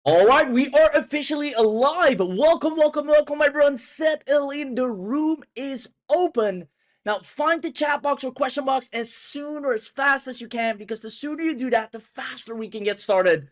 All right, we are officially alive. Welcome, welcome, welcome, everyone. Settle in. The room is open. Now, find the chat box or question box as soon or as fast as you can, because the sooner you do that, the faster we can get started.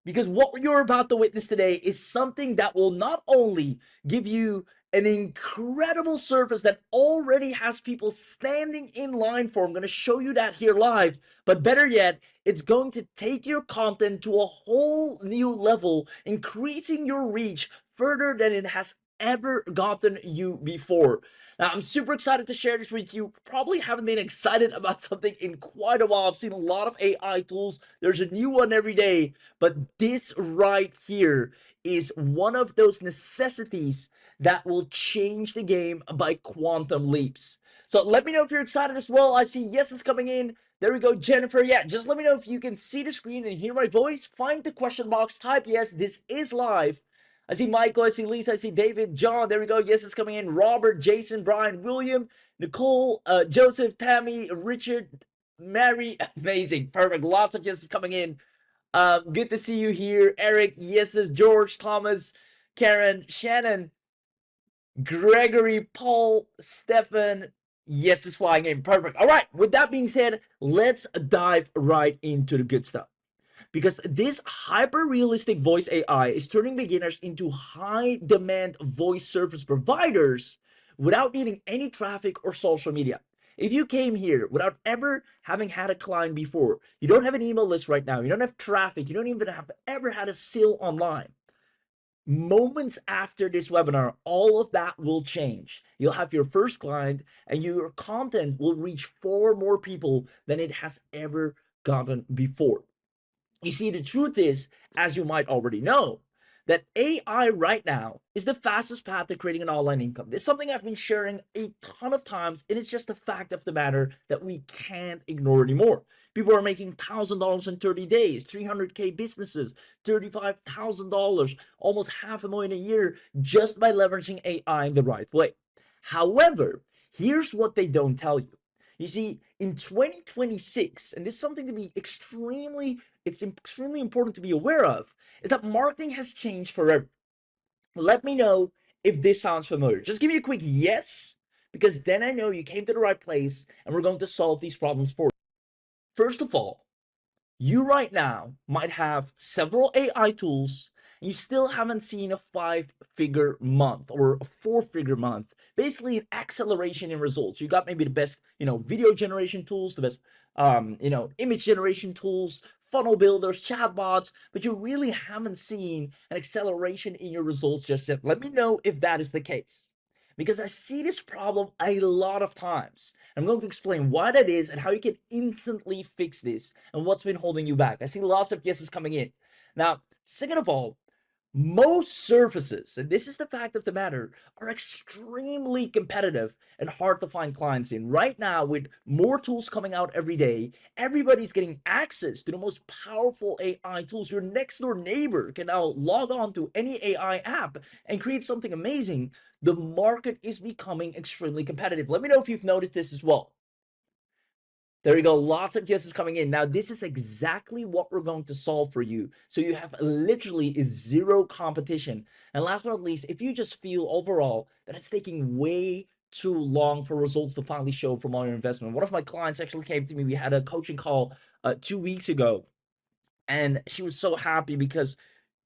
Because what you're about to witness today is something that will not only give you an incredible service that already has people standing in line for. I'm going to show you that here live. But better yet, it's going to take your content to a whole new level, increasing your reach further than it has ever gotten you before. Now, I'm super excited to share this with you. Probably haven't been excited about something in quite a while. I've seen a lot of AI tools. There's a new one every day. But this right here is one of those necessities that will change the game by quantum leaps. So let me know if you're excited as well. I see yeses coming in. There we go, Jennifer. Yeah, just let me know if you can see the screen and hear my voice. Find the question box, type yes. This is live. I see Michael, I see Lisa, I see David, John. There we go. Yes is coming in. Robert, Jason, Brian, William, Nicole, Joseph, Tammy, Richard, Mary. Amazing. Perfect. Lots of yeses coming in. Good to see you here. Eric, yeses, George, Thomas, Karen, Shannon, Gregory, Paul, Stefan, yes is flying in. Perfect. All right. With that being said, let's dive right into the good stuff. Because this hyper realistic voice AI is turning beginners into high demand voice service providers without needing any traffic or social media. If you came here without ever having had a client before, you don't have an email list right now, you don't have traffic, you don't even have ever had a sale online, moments after this webinar, all of that will change. You'll have your first client and your content will reach far more people than it has ever gotten before. You see, the truth is, as you might already know, that AI right now is the fastest path to creating an online income. This is something I've been sharing a ton of times, and it's just a fact of the matter that we can't ignore anymore. People are making $1,000 in 30 days, 300K businesses, $35,000, almost half a million a year just by leveraging AI in the right way. However, here's what they don't tell you. You see, in 2026, and this is something to be extremely important to be aware of, is that marketing has changed forever. Let me know if this sounds familiar. Just give me a quick yes, because then I know you came to the right place and we're going to solve these problems for you. First of all, you right now might have several AI tools and you still haven't seen a 5-figure month or a 4-figure month. Basically, an acceleration in results. You got maybe the best, video generation tools, the best, image generation tools, funnel builders, chatbots, but you really haven't seen an acceleration in your results just yet. Let me know if that is the case, because I see this problem a lot of times. I'm going to explain why that is and how you can instantly fix this and what's been holding you back. I see lots of yeses coming in. Now, second of all, most services, and this is the fact of the matter, are extremely competitive and hard to find clients in. Right now, with more tools coming out every day, everybody's getting access to the most powerful AI tools. Your next door neighbor can now log on to any AI app and create something amazing. The market is becoming extremely competitive. Let me know if you've noticed this as well. There you go. Lots of yeses coming in. Now, this is exactly what we're going to solve for you. So you have literally zero competition. And last but not least, if you just feel overall that it's taking way too long for results to finally show from all your investment. One of my clients actually came to me. We had a coaching call 2 weeks ago, and she was so happy because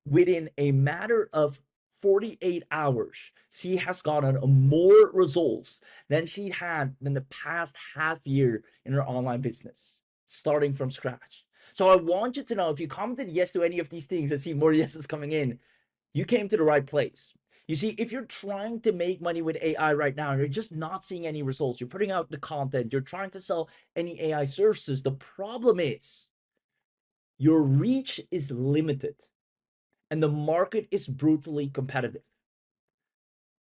within a matter of 48 hours, she has gotten more results than she had in the past half year in her online business, starting from scratch. So I want you to know, if you commented yes to any of these things, I see more yeses coming in, you came to the right place. You see, if you're trying to make money with AI right now and you're just not seeing any results, you're putting out the content, you're trying to sell any AI services, the problem is your reach is limited and the market is brutally competitive.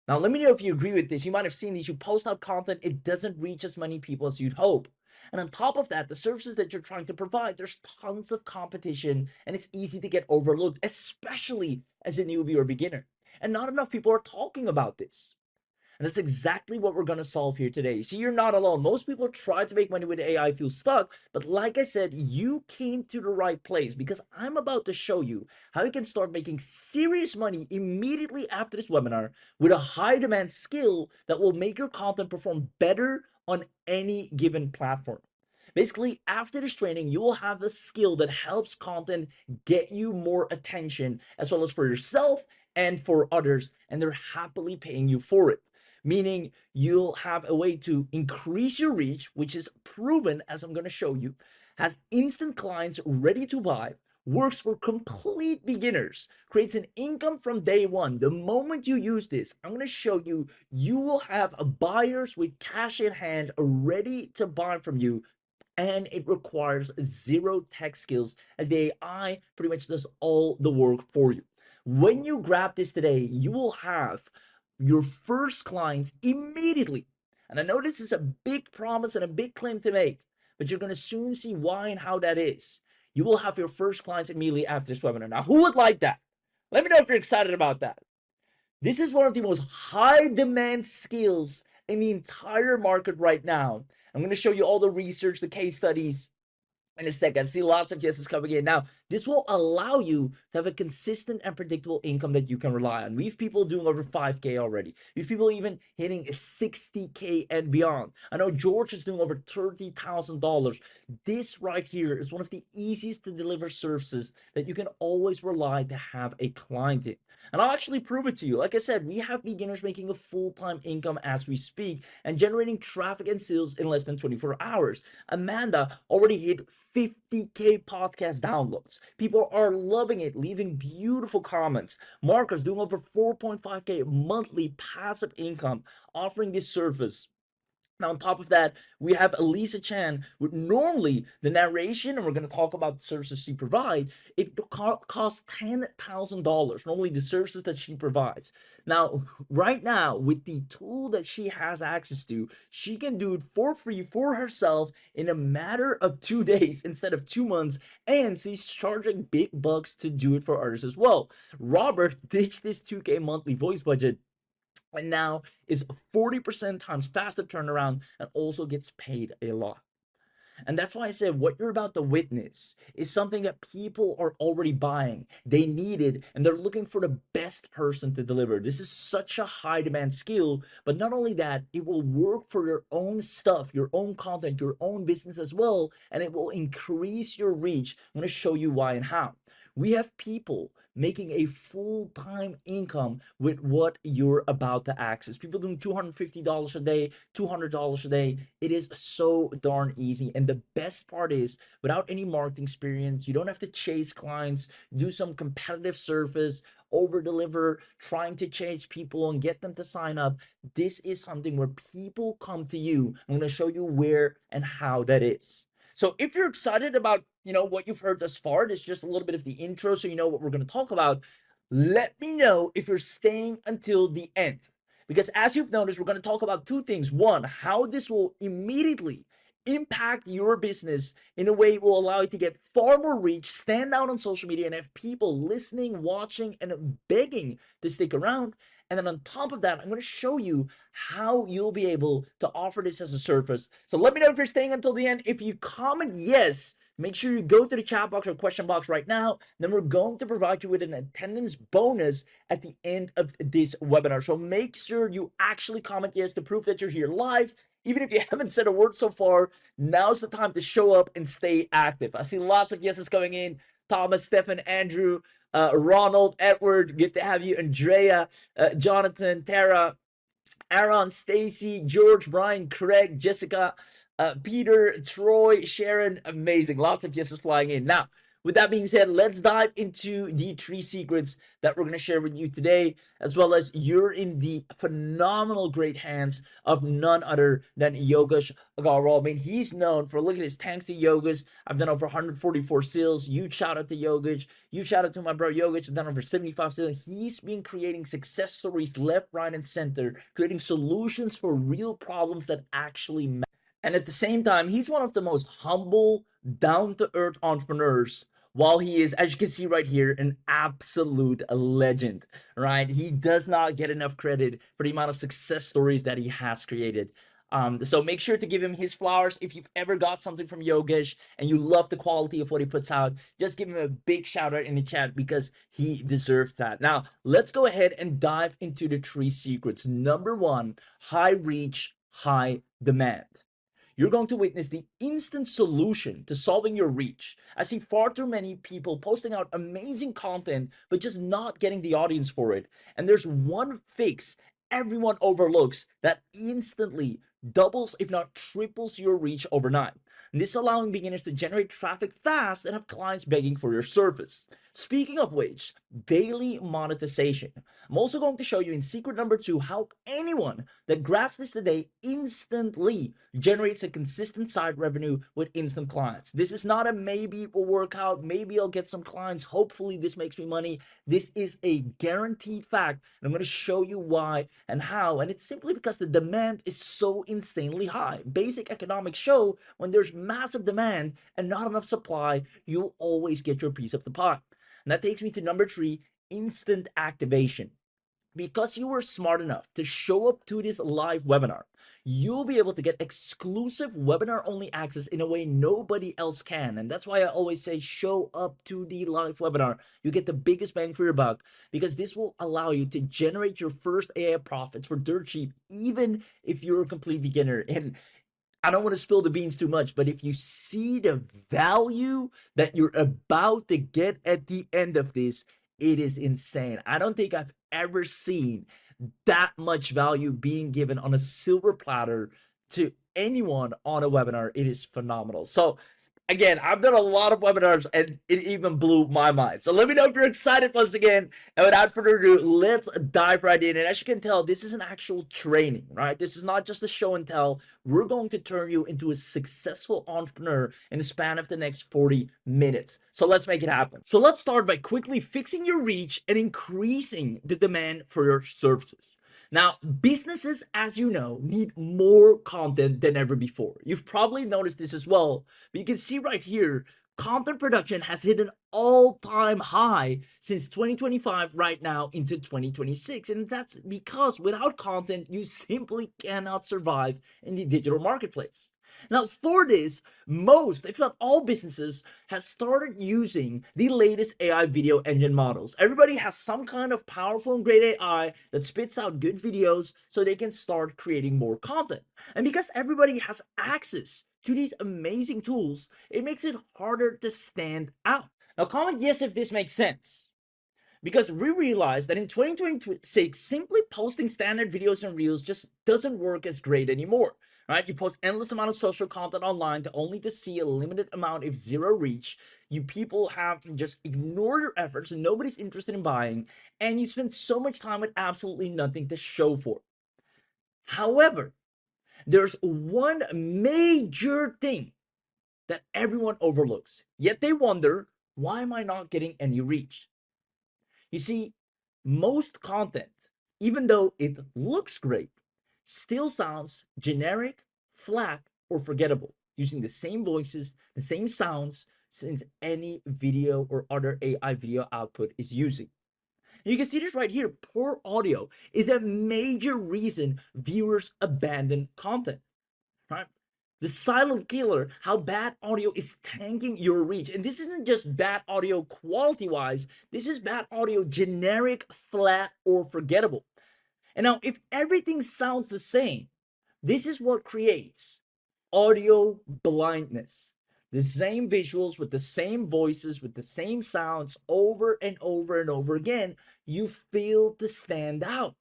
Now, let me know if you agree with this. You might have seen these. You post out content, it doesn't reach as many people as you'd hope. And on top of that, the services that you're trying to provide, there's tons of competition and it's easy to get overlooked, especially as a newbie or beginner. And not enough people are talking about this. And that's exactly what we're going to solve here today. See, you're not alone. Most people try to make money with AI feel stuck, but like I said, you came to the right place because I'm about to show you how you can start making serious money immediately after this webinar with a high demand skill that will make your content perform better on any given platform. Basically, after this training, you will have the skill that helps content get you more attention as well as for yourself and for others, and they're happily paying you for it. Meaning you'll have a way to increase your reach, which is proven, as I'm going to show you, has instant clients ready to buy, works for complete beginners, creates an income from day one. The moment you use this, I'm going to show you, you will have buyers with cash in hand ready to buy from you, and it requires zero tech skills as the AI pretty much does all the work for you. When you grab this today, you will have your first clients immediately. And I know this is a big promise and a big claim to make, but you're going to soon see why and how that is. You will have your first clients immediately after this webinar. Now, who would like that? Let me know if you're excited about that. This is one of the most high demand skills in the entire market right now. I'm going to show you all the research, the case studies in a second. See lots of yeses coming in. Now, this will allow you to have a consistent and predictable income that you can rely on. We have people doing over 5K already. We have people even hitting 60K and beyond. I know George is doing over $30,000. This right here is one of the easiest to deliver services that you can always rely to have a client in. And I'll actually prove it to you. Like I said, we have beginners making a full-time income as we speak and generating traffic and sales in less than 24 hours. Amanda already hit 50K podcast downloads. People are loving it, leaving beautiful comments. Marcus doing over 4.5K monthly passive income, offering this service. Now, on top of that, we have Elisa Chan with normally the narration, and we're going to talk about the services she provides. It costs $10,000, normally the services that she provides. Now, right now, with the tool that she has access to, she can do it for free for herself in a matter of 2 days instead of 2 months, and she's charging big bucks to do it for others as well. Robert ditched this 2K monthly voice budget and now is 40% times faster turnaround and also gets paid a lot. And that's why I said what you're about to witness is something that people are already buying. They need it and they're looking for the best person to deliver. This is such a high demand skill, but not only that, it will work for your own stuff, your own content, your own business as well, and it will increase your reach. I'm going to show you why and how. We have people making a full-time income with what you're about to access. People doing $250 a day, $200 a day. It is so darn easy. And the best part is, without any marketing experience, you don't have to chase clients, do some competitive service, over deliver, trying to chase people and get them to sign up. This is something where people come to you. I'm going to show you where and how that is. So if you're excited about, what you've heard thus far, this is just a little bit of the intro so you know what we're going to talk about. Let me know if you're staying until the end. Because as you've noticed, we're going to talk about two things. One, how this will immediately impact your business in a way it will allow you to get far more reach, stand out on social media, and have people listening, watching, and begging to stick around. And then on top of that, I'm going to show you how you'll be able to offer this as a service. So let me know if you're staying until the end. If you comment yes, make sure you go to the chat box or question box right now. Then we're going to provide you with an attendance bonus at the end of this webinar. So make sure you actually comment yes to prove that you're here live. Even if you haven't said a word so far, now's the time to show up and stay active. I see lots of yeses coming in. Thomas, Stefan, Andrew, Ronald, Edward, good to have you. Andrea, Jonathan, Tara, Aaron, Stacy, George, Brian, Craig, Jessica, Peter, Troy, Sharon. Amazing. Lots of yeses flying in. Now, with that being said, let's dive into the 3 secrets that we're going to share with you today, as well as you're in the phenomenal great hands of none other than Yogesh Agarwal. I mean, he's known for, look at his thanks to Yogesh. I've done over 144 sales. You shout out to Yogesh. You shout out to my bro Yogesh. I've done over 75 sales. He's been creating success stories left, right, and center, creating solutions for real problems that actually matter. And at the same time, he's one of the most humble, down-to-earth entrepreneurs while he is, as you can see right here, an absolute legend, right? He does not get enough credit for the amount of success stories that he has created. So make sure to give him his flowers. If you've ever got something from Yogesh and you love the quality of what he puts out, just give him a big shout out in the chat because he deserves that. Now, let's go ahead and dive into the 3 secrets. Number 1, high reach, high demand. You're going to witness the instant solution to solving your reach. I see far too many people posting out amazing content, but just not getting the audience for it. And there's one fix everyone overlooks that instantly doubles, if not triples, your reach overnight. And this allowing beginners to generate traffic fast and have clients begging for your service. Speaking of which, daily monetization. I'm also going to show you in secret number 2 how anyone that grabs this today instantly generates a consistent side revenue with instant clients. This is not a maybe it will work out, maybe I'll get some clients, hopefully this makes me money. This is a guaranteed fact, and I'm going to show you why and how. And it's simply because the demand is so insanely high. Basic economics show when there's massive demand and not enough supply, you'll always get your piece of the pie. And that takes me to number 3, instant activation. Because you were smart enough to show up to this live webinar, you'll be able to get exclusive webinar only access in a way nobody else can. And that's why I always say show up to the live webinar. You get the biggest bang for your buck because this will allow you to generate your first AI profits for dirt cheap, even if you're a complete beginner. And I don't want to spill the beans too much, but if you see the value that you're about to get at the end of this, it is insane. I don't think I've ever seen that much value being given on a silver platter to anyone on a webinar. It is phenomenal. So again, I've done a lot of webinars and it even blew my mind. So let me know if you're excited once again. And without further ado, let's dive right in. And as you can tell, this is an actual training, right? This is not just a show and tell. We're going to turn you into a successful entrepreneur in the span of the next 40 minutes. So let's make it happen. So let's start by quickly fixing your reach and increasing the demand for your services. Now, businesses, as you know, need more content than ever before. You've probably noticed this as well, but you can see right here, content production has hit an all-time high since 2025 right now into 2026. And that's because without content, you simply cannot survive in the digital marketplace. Now, for this, most, if not all businesses, has started using the latest AI video engine models. Everybody has some kind of powerful and great AI that spits out good videos so they can start creating more content. And because everybody has access to these amazing tools, it makes it harder to stand out. Now, comment yes if this makes sense. Because we realized that in 2026, simply posting standard videos and reels just doesn't work as great anymore, right? You post endless amount of social content online to only to see a limited amount if zero reach. You people have just ignore your efforts and nobody's interested in buying, and you spend so much time with absolutely nothing to show for. However, there's one major thing that everyone overlooks, yet they wonder, why am I not getting any reach? You see, most content, even though it looks great, still sounds generic, flat, or forgettable, using the same voices, the same sounds, since any video or other AI video output is using. You can see this right here. Poor audio is a major reason viewers abandon content, right? The silent killer, how bad audio is tanking your reach. And this isn't just bad audio quality wise, this is bad audio generic, flat, or forgettable. And now, if everything sounds the same, this is what creates audio blindness. The same visuals with the same voices, with the same sounds over and over and over again, you fail to stand out.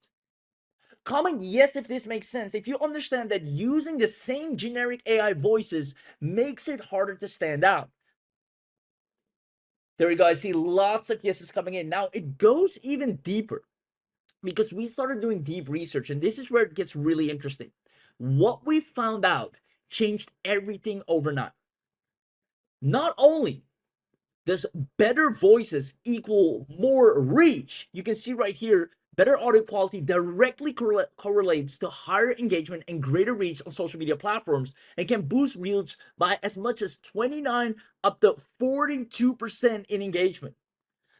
Comment yes if this makes sense. If you understand that using the same generic AI voices makes it harder to stand out. There we go. I see lots of yeses coming in. Now it goes even deeper because we started doing deep research, and this is where it gets really interesting. What we found out changed everything overnight. Not only does better voices equal more reach, you can see right here, Better audio quality directly correlates to higher engagement and greater reach on social media platforms and can boost reach by as much as 29 up to 42% in engagement.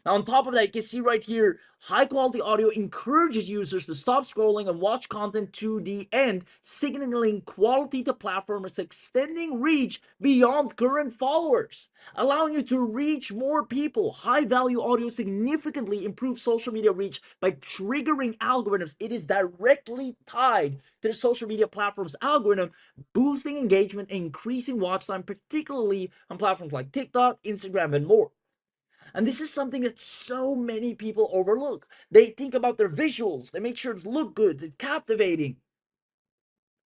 Now, on top of that, you can see right here, high quality audio encourages users to stop scrolling and watch content to the end, signaling quality to platforms, extending reach beyond current followers, allowing you to reach more people. High value audio significantly improves social media reach by triggering algorithms. It is directly tied to the social media platform's algorithm, boosting engagement and increasing watch time, particularly on platforms like TikTok, Instagram, and more. And this is something that so many people overlook. They think about their visuals, they make sure it's look good, it's captivating.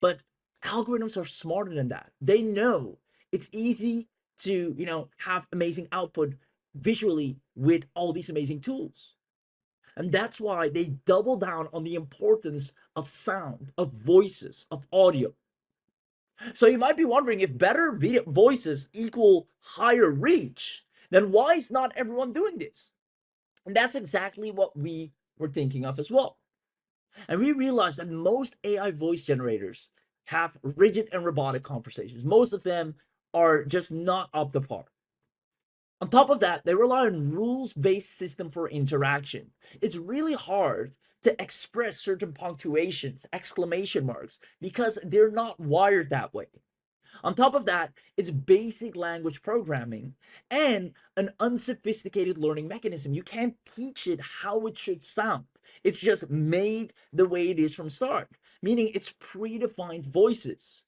But algorithms are smarter than that. They know it's easy to, have amazing output visually with all these amazing tools. And that's why they double down on the importance of sound, of voices, of audio. So you might be wondering, if better video voices equal higher reach, then why is not everyone doing this? And that's exactly what we were thinking of as well. And we realized that most AI voice generators have rigid and robotic conversations. Most of them are just not up to par. On top of that, they rely on rules-based system for interaction. It's really hard to express certain punctuations, exclamation marks, because they're not wired that way. On top of that, it's basic language programming and an unsophisticated learning mechanism. You can't teach it how it should sound. It's just made the way it is from start, meaning it's predefined voices.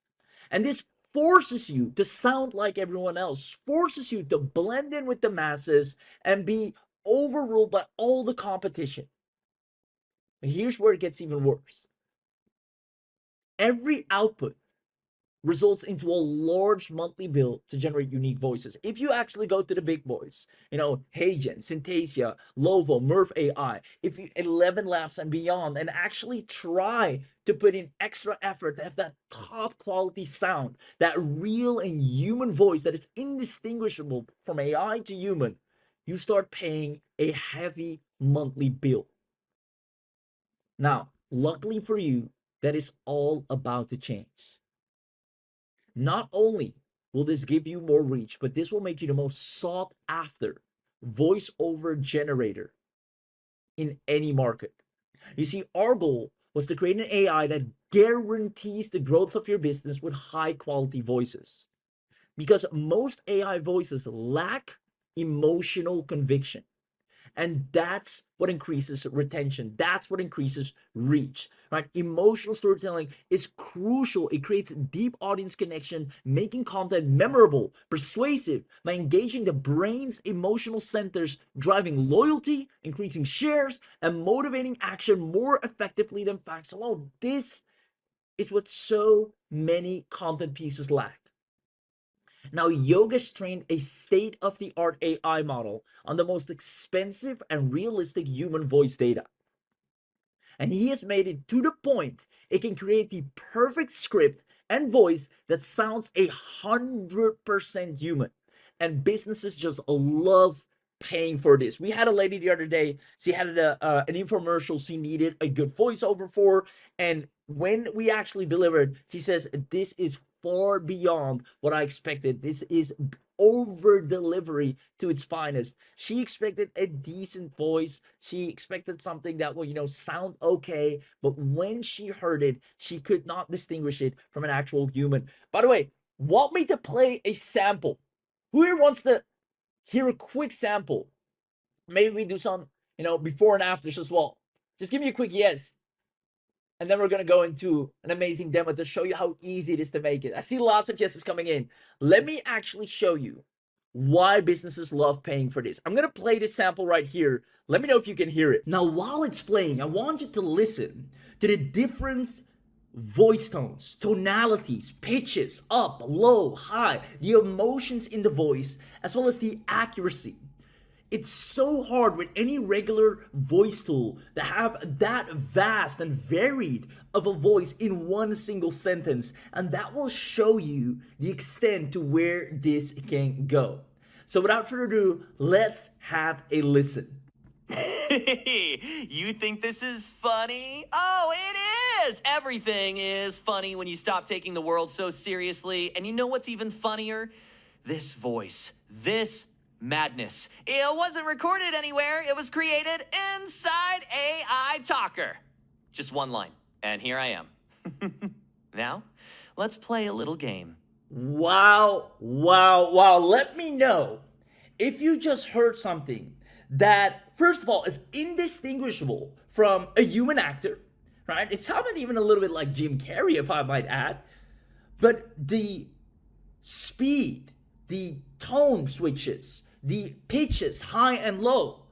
And this forces you to sound like everyone else, forces you to blend in with the masses and be overruled by all the competition. And here's where it gets even worse. Every output results into a large monthly bill to generate unique voices. If you actually go to the big boys, Hagen, Synthesia, Lovo, Murph AI, if you 11 Labs and beyond, and actually try to put in extra effort to have that top quality sound, that real and human voice that is indistinguishable from AI to human, you start paying a heavy monthly bill. Now, luckily for you, that is all about to change. Not only will this give you more reach, but this will make you the most sought after voiceover generator in any market. You see, our goal was to create an AI that guarantees the growth of your business with high quality voices. Because most AI voices lack emotional conviction. And that's what increases retention. That's what increases reach, right? Emotional storytelling is crucial. It creates deep audience connection, making content memorable, persuasive, by engaging the brain's emotional centers, driving loyalty, increasing shares, and motivating action more effectively than facts alone. This is what so many content pieces lack. Now, Yogesh trained a state-of-the-art AI model on the most expensive and realistic human voice data. And he has made it to the point it can create the perfect script and voice that sounds 100% human. And businesses just love paying for this. We had a lady the other day, she had an infomercial she needed a good voiceover for. And when we actually delivered, she says, this is far beyond what I expected. This is over delivery to its finest. She expected a decent voice. She expected something that will, sound okay. But when she heard it, she could not distinguish it from an actual human. By the way, want me to play a sample? Who here wants to hear a quick sample? Maybe we do some, before and afters as well. Just give me a quick yes. And then we're going to go into an amazing demo to show you how easy it is to make it. I see lots of yeses coming in. Let me actually show you why businesses love paying for this. I'm going to play this sample right here. Let me know if you can hear it. Now, while it's playing, I want you to listen to the different voice tones, tonalities, pitches, up, low, high, the emotions in the voice, as well as the accuracy. It's so hard with any regular voice tool to have that vast and varied of a voice in one single sentence, and that will show you the extent to where this can go. So without further ado, let's have a listen. You think this is funny? Oh, it is! Everything is funny when you stop taking the world so seriously. And you know what's even funnier? This voice, this madness. It wasn't recorded anywhere. It was created inside AI Talker. Just one line, and here I am. Now, let's play a little game. Wow, wow, wow. Let me know if you just heard something that, first of all, is indistinguishable from a human actor, right? It sounded even a little bit like Jim Carrey, if I might add. But the speed, the tone switches, the pitches, high and low,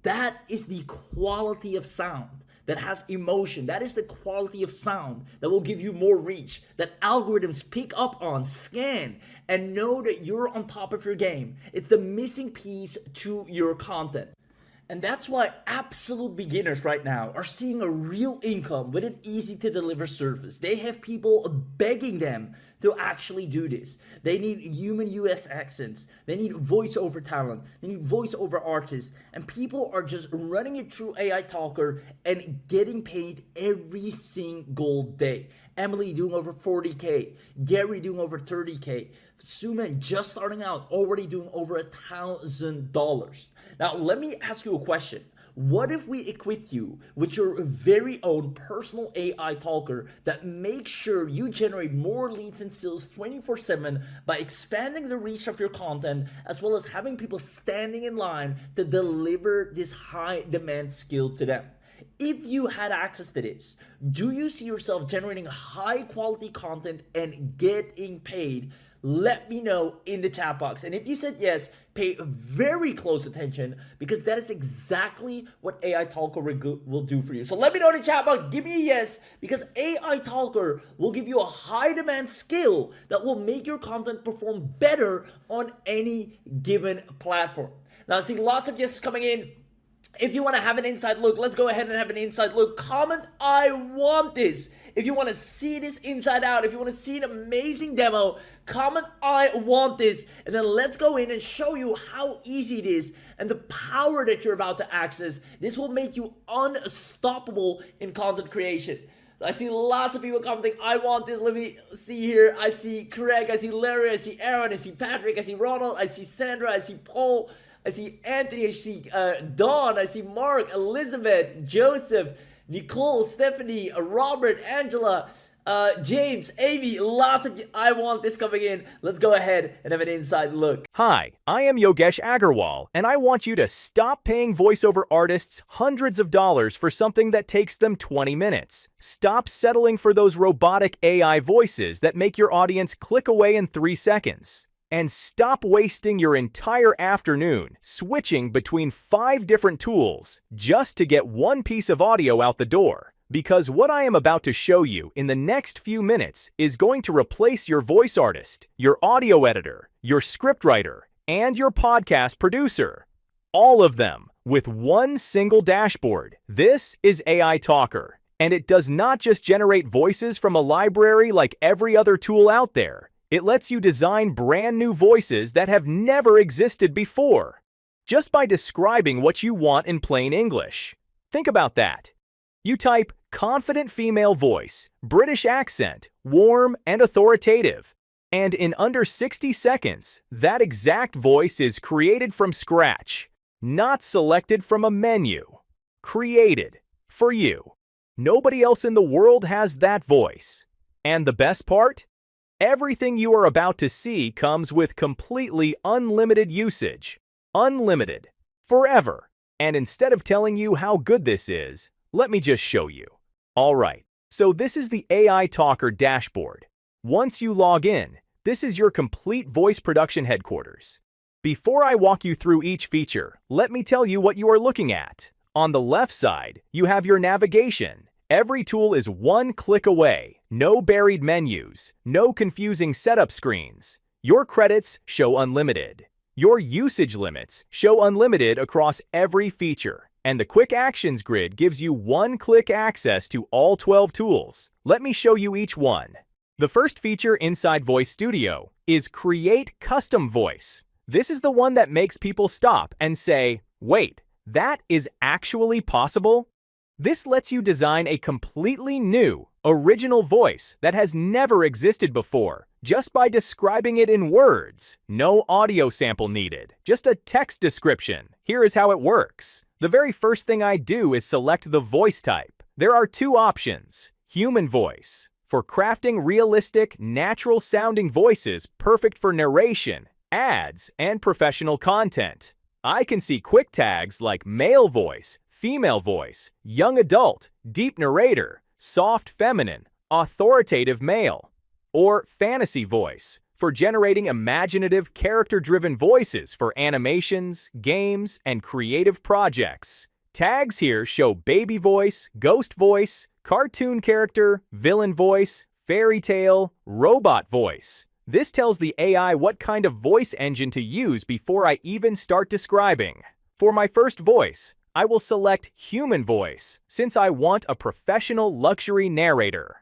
that is the quality of sound that has emotion. That is the quality of sound that will give you more reach, that algorithms pick up on, scan, and know that you're on top of your game. It's the missing piece to your content. And that's why absolute beginners right now are seeing a real income with an easy to deliver service. They have people begging them to actually do this. They need human US accents. They need voiceover talent. They need voiceover artists. And people are just running it through AI Talker and getting paid every single day. Emily doing over 40K. Gary doing over 30K. Suman just starting out, already doing over $1,000. Now, let me ask you a question. What if we equip you with your very own personal AI talker that makes sure you generate more leads and sales 24/7 by expanding the reach of your content, as well as having people standing in line to deliver this high demand skill to them? If you had access to this, do you see yourself generating high quality content and getting paid? Let me know in the chat box. And if you said yes, pay very close attention, because that is exactly what AI Talker will do for you. So let me know in the chat box, give me a yes, because AI Talker will give you a high demand skill that will make your content perform better on any given platform. Now I see lots of yeses coming in. If you want to have an inside look, let's go ahead and have an inside look. Comment, I want this. If you want to see this inside out, if you want to see an amazing demo, comment, I want this. And then let's go in and show you how easy it is and the power that you're about to access. This will make you unstoppable in content creation. I see lots of people commenting, I want this. Let me see here. I see Craig, I see Larry, I see Aaron, I see Patrick, I see Ronald, I see Sandra, I see Paul, I see Anthony, I see Dawn, I see Mark, Elizabeth, Joseph, Nicole, Stephanie, Robert, Angela, James, Avi, lots of I want this coming in. Let's go ahead and have an inside look. Hi, I am Yogesh Agarwal, and I want you to stop paying voiceover artists hundreds of dollars for something that takes them 20 minutes. Stop settling for those robotic AI voices that make your audience click away in 3 seconds. And stop wasting your entire afternoon switching between 5 different tools just to get one piece of audio out the door. Because what I am about to show you in the next few minutes is going to replace your voice artist, your audio editor, your scriptwriter, and your podcast producer. All of them with one single dashboard. This is AI Talker, and it does not just generate voices from a library like every other tool out there. It lets you design brand new voices that have never existed before, just by describing what you want in plain English. Think about that. You type confident female voice, British accent, warm and authoritative, and in under 60 seconds, that exact voice is created from scratch, not selected from a menu. Created for you. Nobody else in the world has that voice. And the best part? Everything you are about to see comes with completely unlimited usage. Unlimited. Forever. And instead of telling you how good this is, let me just show you. Alright, so this is the AI Talker dashboard. Once you log in, this is your complete voice production headquarters. Before I walk you through each feature, let me tell you what you are looking at. On the left side, you have your navigation. Every tool is one click away. No buried menus. No confusing setup screens. Your credits show unlimited. Your usage limits show unlimited across every feature. And the Quick Actions grid gives you one-click access to all 12 tools. Let me show you each one. The first feature inside Voice Studio is Create Custom Voice. This is the one that makes people stop and say, wait, That is actually possible? This lets you design a completely new, original voice that has never existed before, just by describing it in words. No audio sample needed, just a text description. Here is how it works. The very first thing I do is select the voice type. There are two options. Human voice, for crafting realistic, natural-sounding voices perfect for narration, ads, and professional content. I can see quick tags like male voice, female voice, young adult, deep narrator, soft feminine, authoritative male, or fantasy voice for generating imaginative, character-driven voices for animations, games, and creative projects. Tags here show baby voice, ghost voice, cartoon character, villain voice, fairy tale, robot voice. This tells the AI what kind of voice engine to use before I even start describing. For my first voice, I will select human voice, since I want a professional luxury narrator.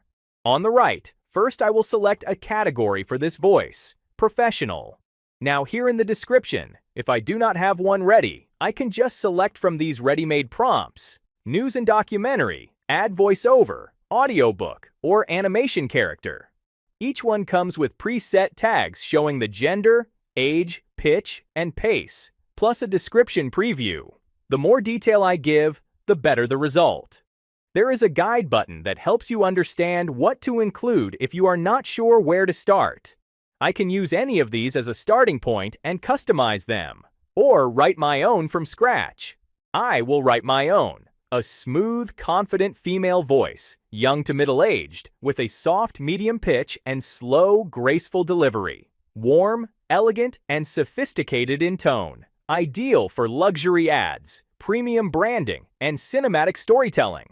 On the right, first I will select a category for this voice, professional. Now here in the description, if I do not have one ready, I can just select from these ready-made prompts, news and documentary, add voiceover, audiobook, or animation character. Each one comes with preset tags showing the gender, age, pitch, and pace, plus a description preview. The more detail I give, the better the result. There is a guide button that helps you understand what to include if you are not sure where to start. I can use any of these as a starting point and customize them, or write my own from scratch. I will write my own, a smooth, confident female voice, young to middle-aged, with a soft medium pitch and slow, graceful delivery. Warm, elegant, and sophisticated in tone. Ideal for luxury ads, premium branding, and cinematic storytelling.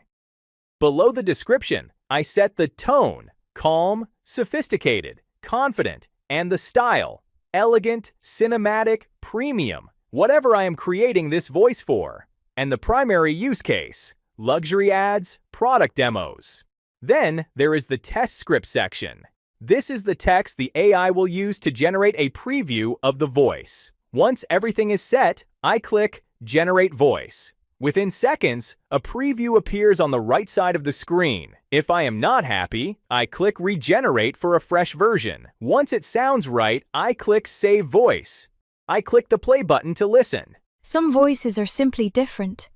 Below the description, I set the tone, calm, sophisticated, confident, and the style, elegant, cinematic, premium, whatever I am creating this voice for. And the primary use case, luxury ads, product demos. Then there is the test script section. This is the text the AI will use to generate a preview of the voice. Once everything is set, I click Generate Voice. Within seconds, a preview appears on the right side of the screen. If I am not happy, I click Regenerate for a fresh version. Once it sounds right, I click Save Voice. I click the play button to listen. Some voices are simply different,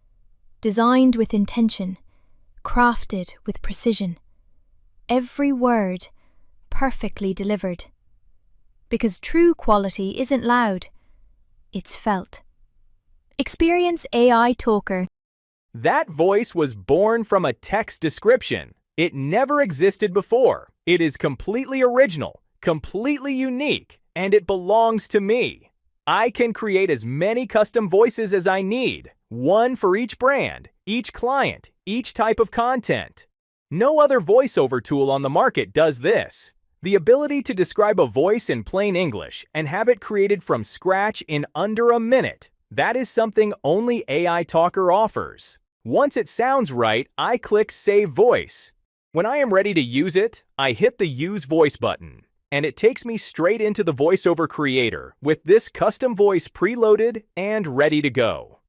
designed with intention, crafted with precision. Every word perfectly delivered. Because true quality isn't loud, it's felt. Experience AI Talker. That voice was born from a text description. It never existed before. It is completely original, completely unique, and it belongs to me. I can create as many custom voices as I need, one for each brand, each client, each type of content. No other voiceover tool on the market does this. The ability to describe a voice in plain English and have it created from scratch in under a minute, that is something only AI Talker offers. Once it sounds right, I click Save Voice. When I am ready to use it, I hit the Use Voice button, and it takes me straight into the VoiceOver Creator with this custom voice preloaded and ready to go.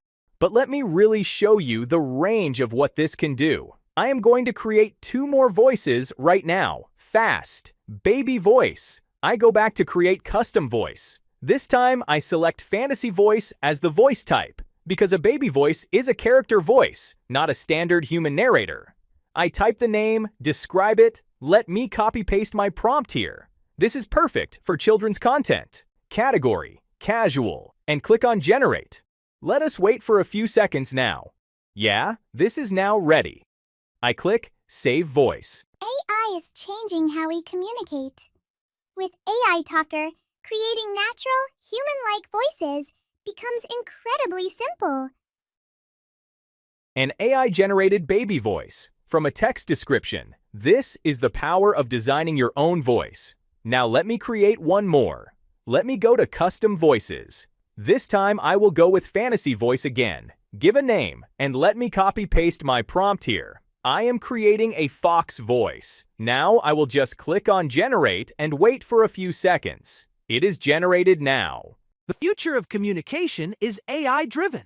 But let me really show you the range of what this can do. I am going to create 2 more voices right now, fast. Baby voice. I go back to create custom voice. This time I select fantasy voice as the voice type, because a baby voice is a character voice, not a standard human narrator. I type the name, describe it, let me copy-paste my prompt here. This is perfect for children's content. Category, casual, and click on Generate. Let us wait for a few seconds now. Yeah, this is now ready. I click Save Voice. AI is changing how we communicate. With AI Talker, creating natural, human-like voices becomes incredibly simple. An AI-generated baby voice from a text description. This is the power of designing your own voice. Now let me create one more. Let me go to Custom Voices. This time I will go with Fantasy Voice again. Give a name and let me copy-paste my prompt here. I am creating a fox voice. Now I will just click on Generate and wait for a few seconds. It is generated now. The future of communication is AI-driven.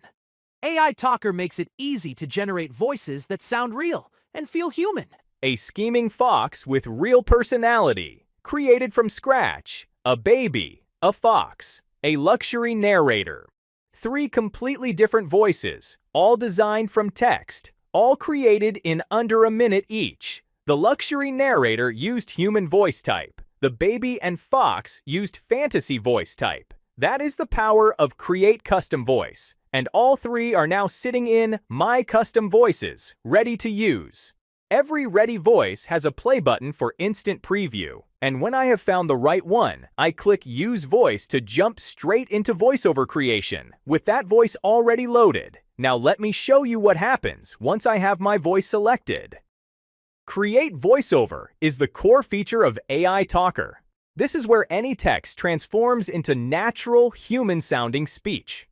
AI Talker makes it easy to generate voices that sound real and feel human. A scheming fox with real personality, created from scratch, a baby, a fox, a luxury narrator. 3 completely different voices, all designed from text, all created in under a minute each. The luxury narrator used human voice type. The baby and fox used fantasy voice type. That is the power of Create Custom Voice, and all 3 are now sitting in My Custom Voices, ready to use. Every ready voice has a play button for instant preview, and when I have found the right one, I click Use Voice to jump straight into voiceover creation, with that voice already loaded. Now let me show you what happens once I have my voice selected. Create Voiceover is the core feature of AI Talker. This is where any text transforms into natural, human-sounding speech.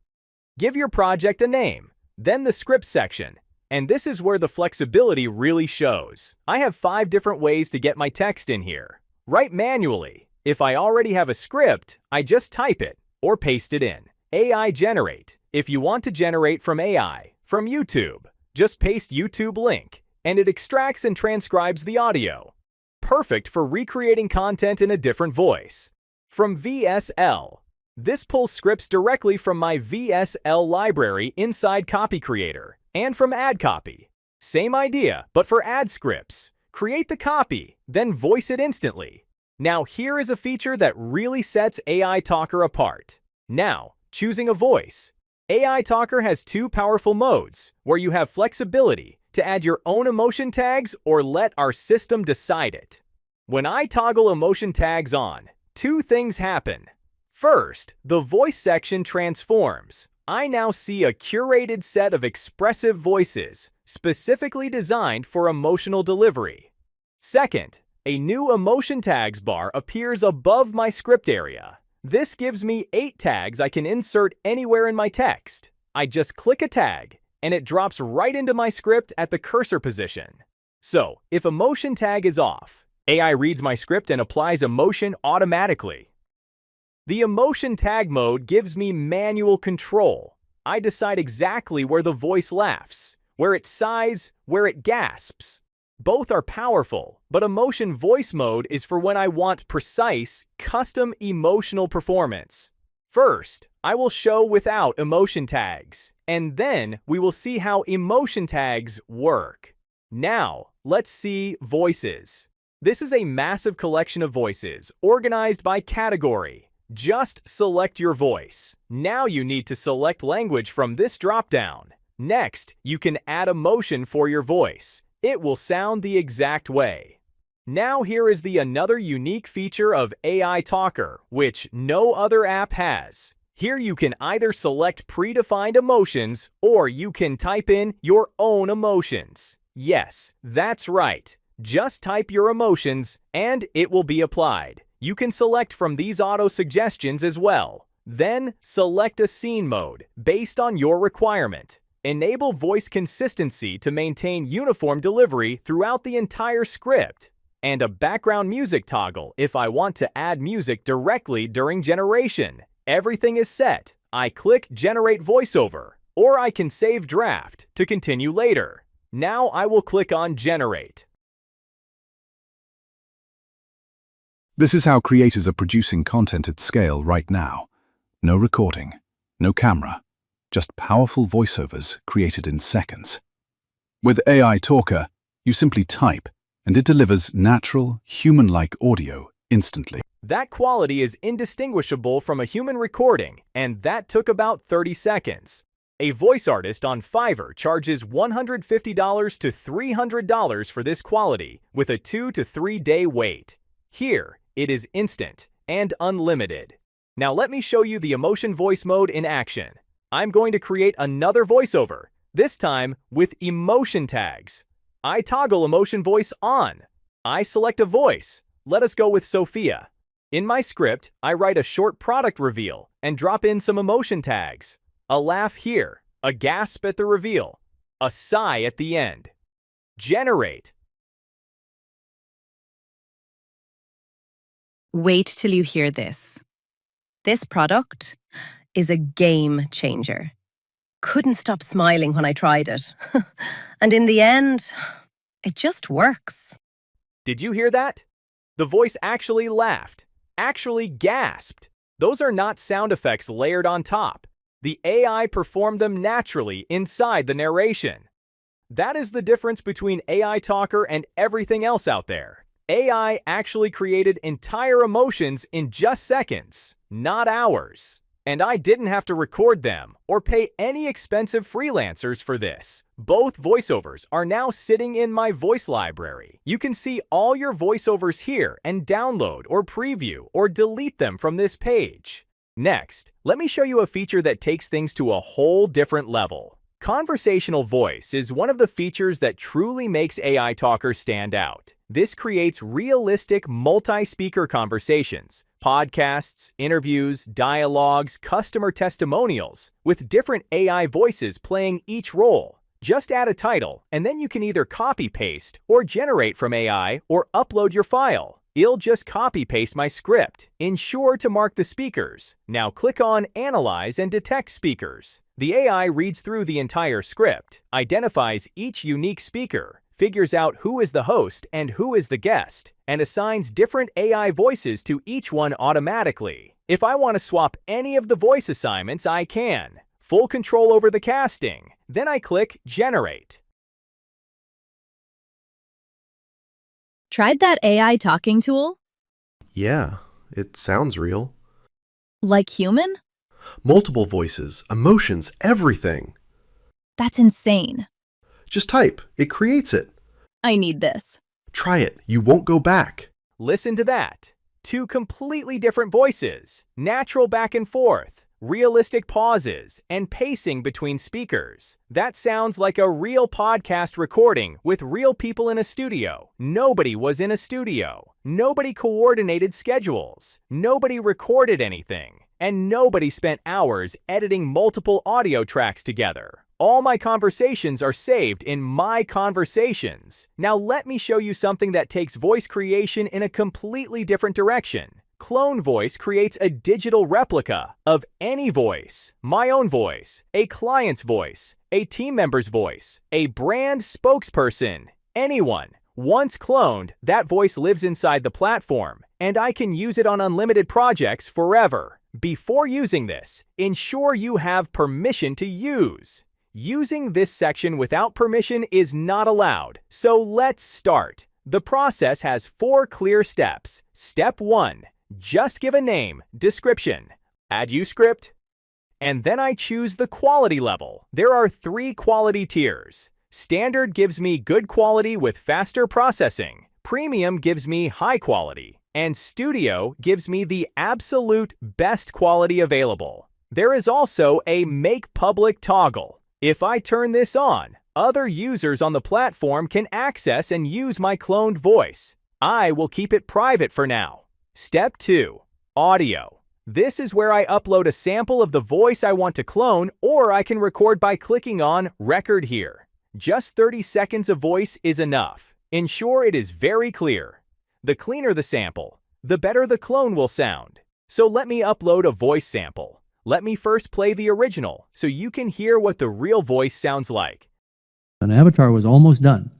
Give your project a name, then the script section, and this is where the flexibility really shows. I have 5 different ways to get my text in here. Write manually. If I already have a script, I just type it or paste it in. AI Generate. If you want to generate from AI, from YouTube, just paste YouTube link, and it extracts and transcribes the audio. Perfect for recreating content in a different voice. From VSL. This pulls scripts directly from my VSL library inside Copy Creator, and from AdCopy. Same idea, but for ad scripts. Create the copy, then voice it instantly. Now here is a feature that really sets AI Talker apart. Now, choosing a voice. AI Talker has 2 powerful modes, where you have flexibility to add your own emotion tags or let our system decide it. When I toggle emotion tags on, 2 things happen. First, the voice section transforms. I now see a curated set of expressive voices, specifically designed for emotional delivery. Second, a new emotion tags bar appears above my script area. This gives me 8 tags I can insert anywhere in my text. I just click a tag, and it drops right into my script at the cursor position. So, if emotion tag is off, AI reads my script and applies emotion automatically. The emotion tag mode gives me manual control. I decide exactly where the voice laughs, where it sighs, where it gasps. Both are powerful, but emotion voice mode is for when I want precise, custom emotional performance. First, I will show without emotion tags, and then we will see how emotion tags work. Now, let's see voices. This is a massive collection of voices, organized by category. Just select your voice. Now you need to select language from this dropdown. Next, you can add emotion for your voice. It will sound the exact way. Now here is the another unique feature of AI Talker, which no other app has. Here you can either select predefined emotions, or you can type in your own emotions. Yes, that's right. Just type your emotions, and it will be applied. You can select from these auto-suggestions as well. Then, select a scene mode, based on your requirement. Enable voice consistency to maintain uniform delivery throughout the entire script. And a background music toggle if I want to add music directly during generation. Everything is set. I click Generate Voiceover, or I can save draft to continue later. Now I will click on Generate. This is how creators are producing content at scale right now. No recording, no camera, just powerful voiceovers created in seconds. With AI Talker, you simply type, and it delivers natural, human-like audio instantly. That quality is indistinguishable from a human recording, and that took about 30 seconds. A voice artist on Fiverr charges $150 to $300 for this quality, with a 2 to 3 day wait. Here, it is instant and unlimited. Now let me show you the emotion voice mode in action. I'm going to create another voiceover, this time with emotion tags. I toggle emotion voice on. I select a voice. Let us go with Sophia. In my script, I write a short product reveal and drop in some emotion tags. A laugh here, a gasp at the reveal, a sigh at the end. Generate. Wait till you hear this. This product is a game changer. couldn't stop smiling when I tried it. And in the end, it just works. Did you hear that? The voice actually laughed, actually gasped. Those are not sound effects layered on top. The AI performed them naturally inside the narration. That is the difference between AI Talker and everything else out there. AI actually created entire emotions in just seconds, not hours. And I didn't have to record them or pay any expensive freelancers for this. Both voiceovers are now sitting in my voice library. You can see all your voiceovers here and download or preview or delete them from this page. Next, let me show you a feature that takes things to a whole different level. Conversational voice is one of the features that truly makes AI Talker stand out. This creates realistic multi-speaker conversations, podcasts, interviews, dialogues, customer testimonials, with different AI voices playing each role. Just add a title, and then you can either copy-paste or generate from AI or upload your file. It'll just copy-paste my script. Ensure to mark the speakers. Now click on Analyze and Detect Speakers. The AI reads through the entire script, identifies each unique speaker, figures out who is the host and who is the guest, and assigns different AI voices to each one automatically. If I want to swap any of the voice assignments, I can. Full control over the casting. Then I click Generate. Tried that AI talking tool? Yeah, it sounds real. Like human? Multiple voices, emotions, everything. That's insane. Just type. It creates it. I need this. Try it. You won't go back. Listen to that. Two completely different voices, natural back and forth, realistic pauses, and pacing between speakers. That sounds like a real podcast recording with real people in a studio. Nobody was in a studio. Nobody coordinated schedules. Nobody recorded anything. And nobody spent hours editing multiple audio tracks together. All my conversations are saved in My Conversations. Now let me show you something that takes voice creation in a completely different direction. Clone Voice creates a digital replica of any voice. My own voice, a client's voice, a team member's voice, a brand spokesperson, anyone. Once cloned, that voice lives inside the platform, and I can use it on unlimited projects forever. Before using this, ensure you have permission to use. Using this section without permission is not allowed, so let's start. The process has 4 clear steps. Step 1. Just give a name, description, add UScript, and then I choose the quality level. There are 3 quality tiers. Standard gives me good quality with faster processing. Premium gives me high quality. And Studio gives me the absolute best quality available. There is also a Make Public toggle. If I turn this on, other users on the platform can access and use my cloned voice. I will keep it private for now. Step 2. Audio. This is where I upload a sample of the voice I want to clone, or I can record by clicking on Record Here. Just 30 seconds of voice is enough. Ensure it is very clear. The cleaner the sample, the better the clone will sound. So let me upload a voice sample. Let me first play the original so you can hear what the real voice sounds like. An Avatar was almost done,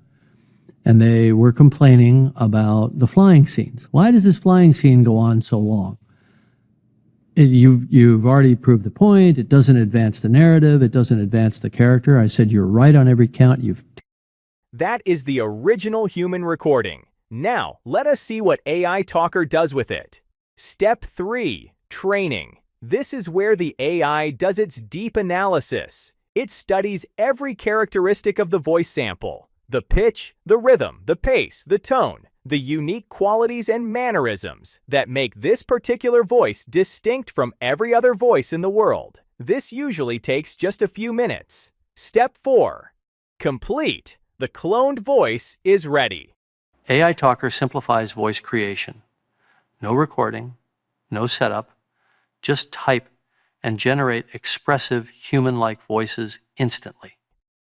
and they were complaining about the flying scenes. Why does this flying scene go on so long? You've already proved the point. It doesn't advance the narrative. It doesn't advance the character. I said, you're right on every count. That is the original human recording. Now, let us see what AI Talker does with it. Step 3. Training. This is where the AI does its deep analysis. It studies every characteristic of the voice sample. The pitch, the rhythm, the pace, the tone, the unique qualities and mannerisms that make this particular voice distinct from every other voice in the world. This usually takes just a few minutes. Step 4. Complete. The cloned voice is ready. AI Talker simplifies voice creation. No recording, no setup, just type and generate expressive human-like voices instantly.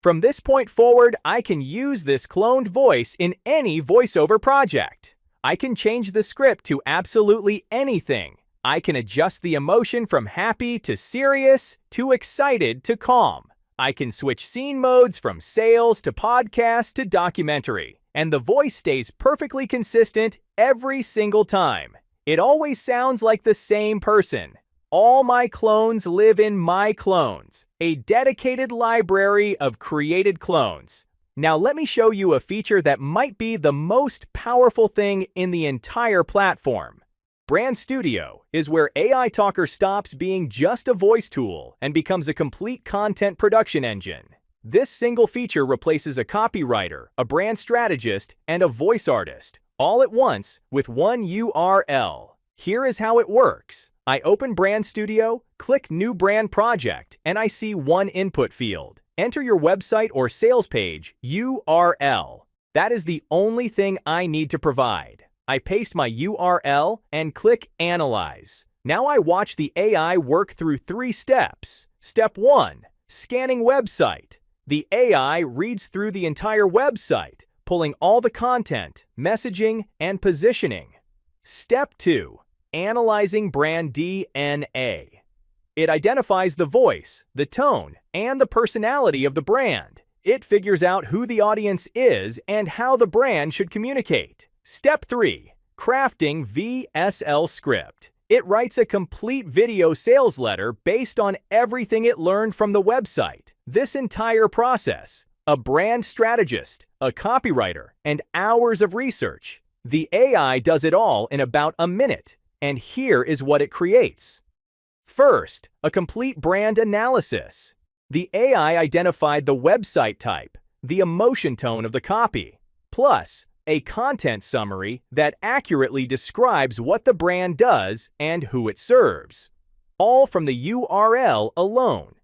From this point forward, I can use this cloned voice in any voiceover project. I can change the script to absolutely anything. I can adjust the emotion from happy to serious to excited to calm. I can switch scene modes from sales to podcast to documentary, and the voice stays perfectly consistent every single time. It always sounds like the same person. All my clones live in My Clones, a dedicated library of created clones. Now let me show you a feature that might be the most powerful thing in the entire platform. Brand Studio is where AI Talker stops being just a voice tool and becomes a complete content production engine. This single feature replaces a copywriter, a brand strategist, and a voice artist, all at once with one URL. Here is how it works. I open Brand Studio, click New Brand Project, and I see one input field. Enter your website or sales page URL. That is the only thing I need to provide. I paste my URL and click Analyze. Now I watch the AI work through 3 steps. Step 1. Scanning website. The AI reads through the entire website, pulling all the content, messaging, and positioning. Step 2. Analyzing brand DNA. It identifies the voice, the tone, and the personality of the brand. It figures out who the audience is and how the brand should communicate. Step 3. Crafting VSL script. It writes a complete video sales letter based on everything it learned from the website. This entire process, a brand strategist, a copywriter, and hours of research. The AI does it all in about a minute, and here is what it creates. First, a complete brand analysis. The AI identified the website type, the emotion tone of the copy, plus a content summary that accurately describes what the brand does and who it serves, all from the URL alone.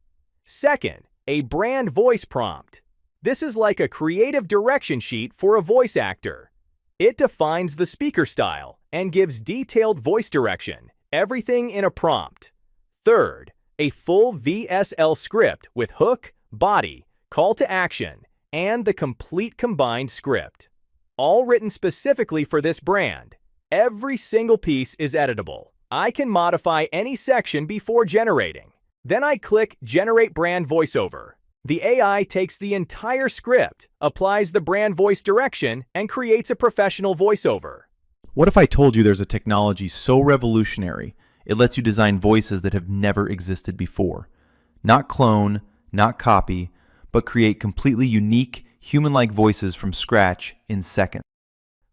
Second, a brand voice prompt. This is like a creative direction sheet for a voice actor. It defines the speaker style and gives detailed voice direction, everything in a prompt. Third, a full VSL script with hook, body, call to action, and the complete combined script. All written specifically for this brand. Every single piece is editable. I can modify any section before generating. Then I click Generate Brand Voiceover. The AI takes the entire script, applies the brand voice direction, and creates a professional voiceover. What if I told you there's a technology so revolutionary, it lets you design voices that have never existed before? Not clone, not copy, but create completely unique, human-like voices from scratch in seconds.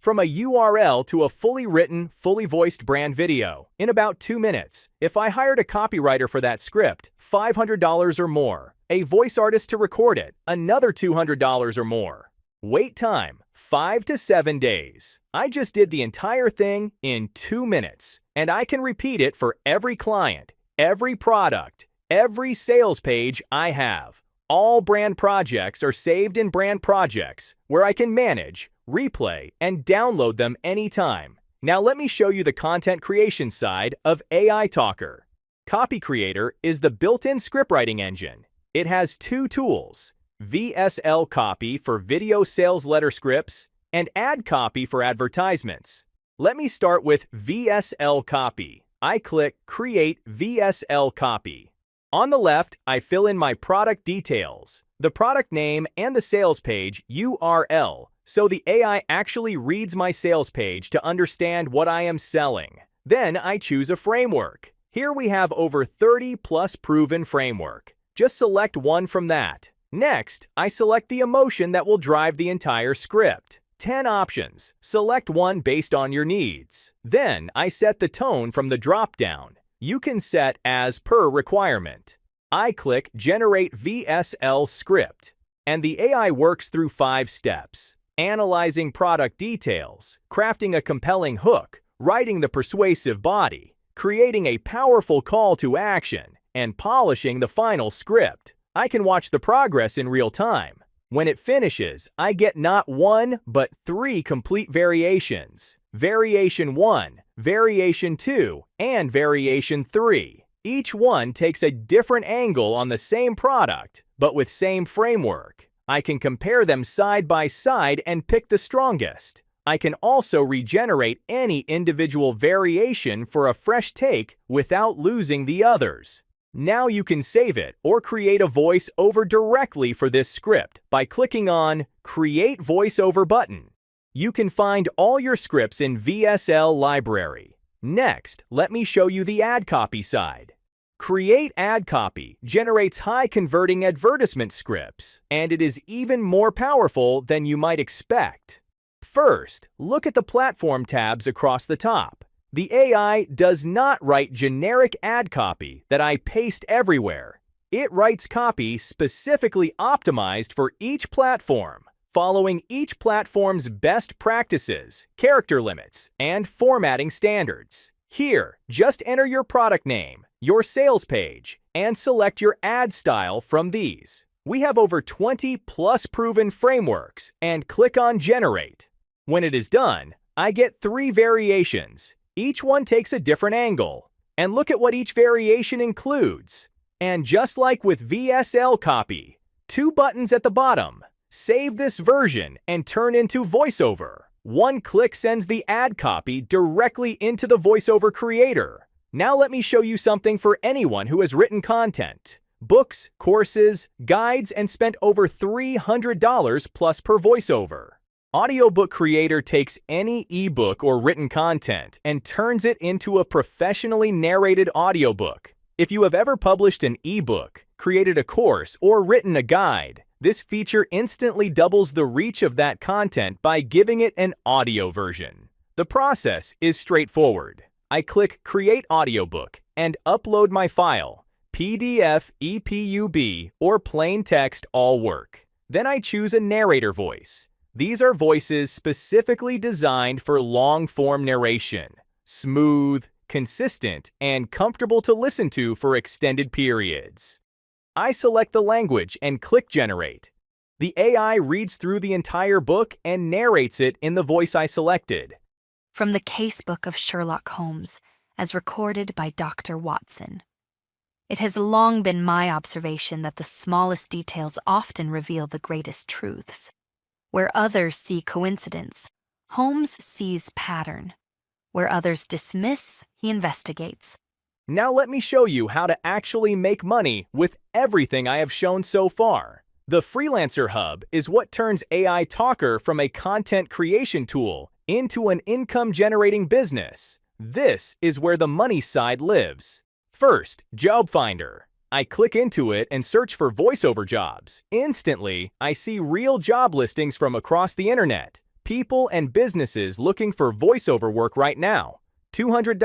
From a URL to a fully written, fully voiced brand video in about 2 minutes. If I hired a copywriter for that script, $500 or more. A voice artist to record it, another $200 or more. Wait time, 5 to 7 days. I just did the entire thing in 2 minutes, and I can repeat it for every client, every product, every sales page I have. All brand projects are saved in Brand Projects, where I can manage, replay, and download them anytime. Now let me show you the content creation side of AI Talker. Copy Creator is the built-in scriptwriting engine. It has 2 tools, VSL Copy for video sales letter scripts and Ad Copy for advertisements. Let me start with VSL Copy. I click Create VSL Copy. On the left, I fill in my product details, the product name and the sales page URL, so the AI actually reads my sales page to understand what I am selling. Then I choose a framework. Here we have over 30 plus proven framework. Just select one from that. Next, I select the emotion that will drive the entire script. 10 options. Select one based on your needs. Then I set the tone from the drop-down. You can set as per requirement. I click Generate VSL Script, and the AI works through 5 steps. Analyzing product details, crafting a compelling hook, writing the persuasive body, creating a powerful call to action, and polishing the final script. I can watch the progress in real time. When it finishes, I get not 1, but 3 complete variations. Variation 1, Variation 2, and Variation 3. Each one takes a different angle on the same product, but with same framework. I can compare them side by side and pick the strongest. I can also regenerate any individual variation for a fresh take without losing the others. Now you can save it or create a voiceover directly for this script by clicking on Create Voiceover button. You can find all your scripts in VSL Library. Next, let me show you the ad copy side. Create Ad Copy generates high-converting advertisement scripts, and it is even more powerful than you might expect. First, look at the platform tabs across the top. The AI does not write generic ad copy that I paste everywhere. It writes copy specifically optimized for each platform, following each platform's best practices, character limits, and formatting standards. Here, just enter your product name, your sales page, and select your ad style from these. We have over 20 plus proven frameworks, and click on Generate. When it is done, I get 3 variations. Each one takes a different angle. And look at what each variation includes. And just like with VSL Copy, 2 buttons at the bottom. Save this version and turn into VoiceOver. One click sends the ad copy directly into the VoiceOver creator. Now let me show you something for anyone who has written content. Books, courses, guides, and spent over $300 plus per VoiceOver. Audiobook Creator takes any ebook or written content and turns it into a professionally narrated audiobook. If you have ever published an ebook, created a course, or written a guide, this feature instantly doubles the reach of that content by giving it an audio version. The process is straightforward. I click Create Audiobook and upload my file. PDF, EPUB, or plain text all work. Then I choose a narrator voice. These are voices specifically designed for long-form narration, smooth, consistent, and comfortable to listen to for extended periods. I select the language and click Generate. The AI reads through the entire book and narrates it in the voice I selected. From the Casebook of Sherlock Holmes, as recorded by Dr. Watson. It has long been my observation that the smallest details often reveal the greatest truths. Where others see coincidence, Holmes sees pattern. Where others dismiss, he investigates. Now let me show you how to actually make money with everything I have shown so far. The Freelancer Hub is what turns AI Talker from a content creation tool into an income-generating business. This is where the money side lives. First, Job Finder. I click into it and search for voiceover jobs. Instantly, I see real job listings from across the internet. People and businesses looking for voiceover work right now. $200,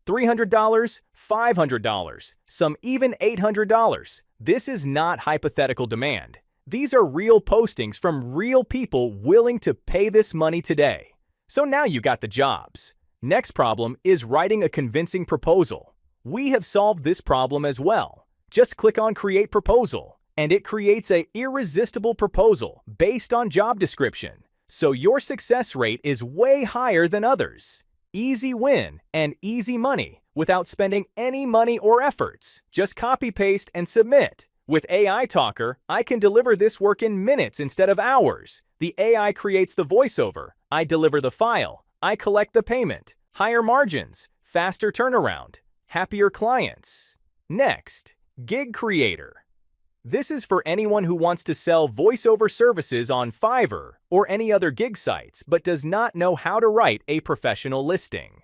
$300, $500, some even $800. This is not hypothetical demand. These are real postings from real people willing to pay this money today. So now you got the jobs. Next problem is writing a convincing proposal. We have solved this problem as well. Just click on Create Proposal, and it creates an irresistible proposal based on job description. So your success rate is way higher than others. Easy win and easy money without spending any money or efforts. Just copy, paste, and submit. With AI Talker, I can deliver this work in minutes instead of hours. The AI creates the voiceover. I deliver the file. I collect the payment. Higher margins, faster turnaround, happier clients. Next, Gig Creator. This is for anyone who wants to sell voiceover services on Fiverr or any other gig sites but does not know how to write a professional listing.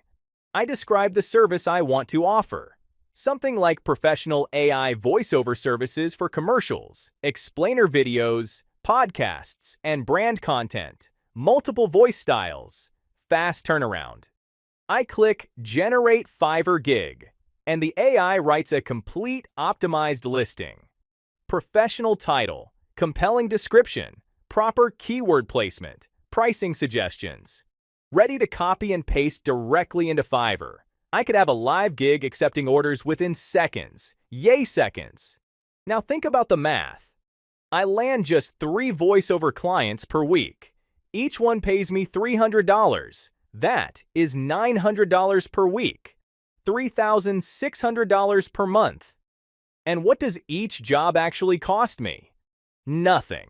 I describe the service I want to offer. Something like professional AI voiceover services for commercials, explainer videos, podcasts, and brand content, multiple voice styles, fast turnaround. I click Generate Fiverr Gig, and the AI writes a complete optimized listing. Professional title, compelling description, proper keyword placement, pricing suggestions. Ready to copy and paste directly into Fiverr. I could have a live gig accepting orders within seconds. Yay, seconds. Now think about the math. I land just 3 voiceover clients per week. Each one pays me $300. That is $900 per week. $3,600 per month. And what does each job actually cost me? Nothing.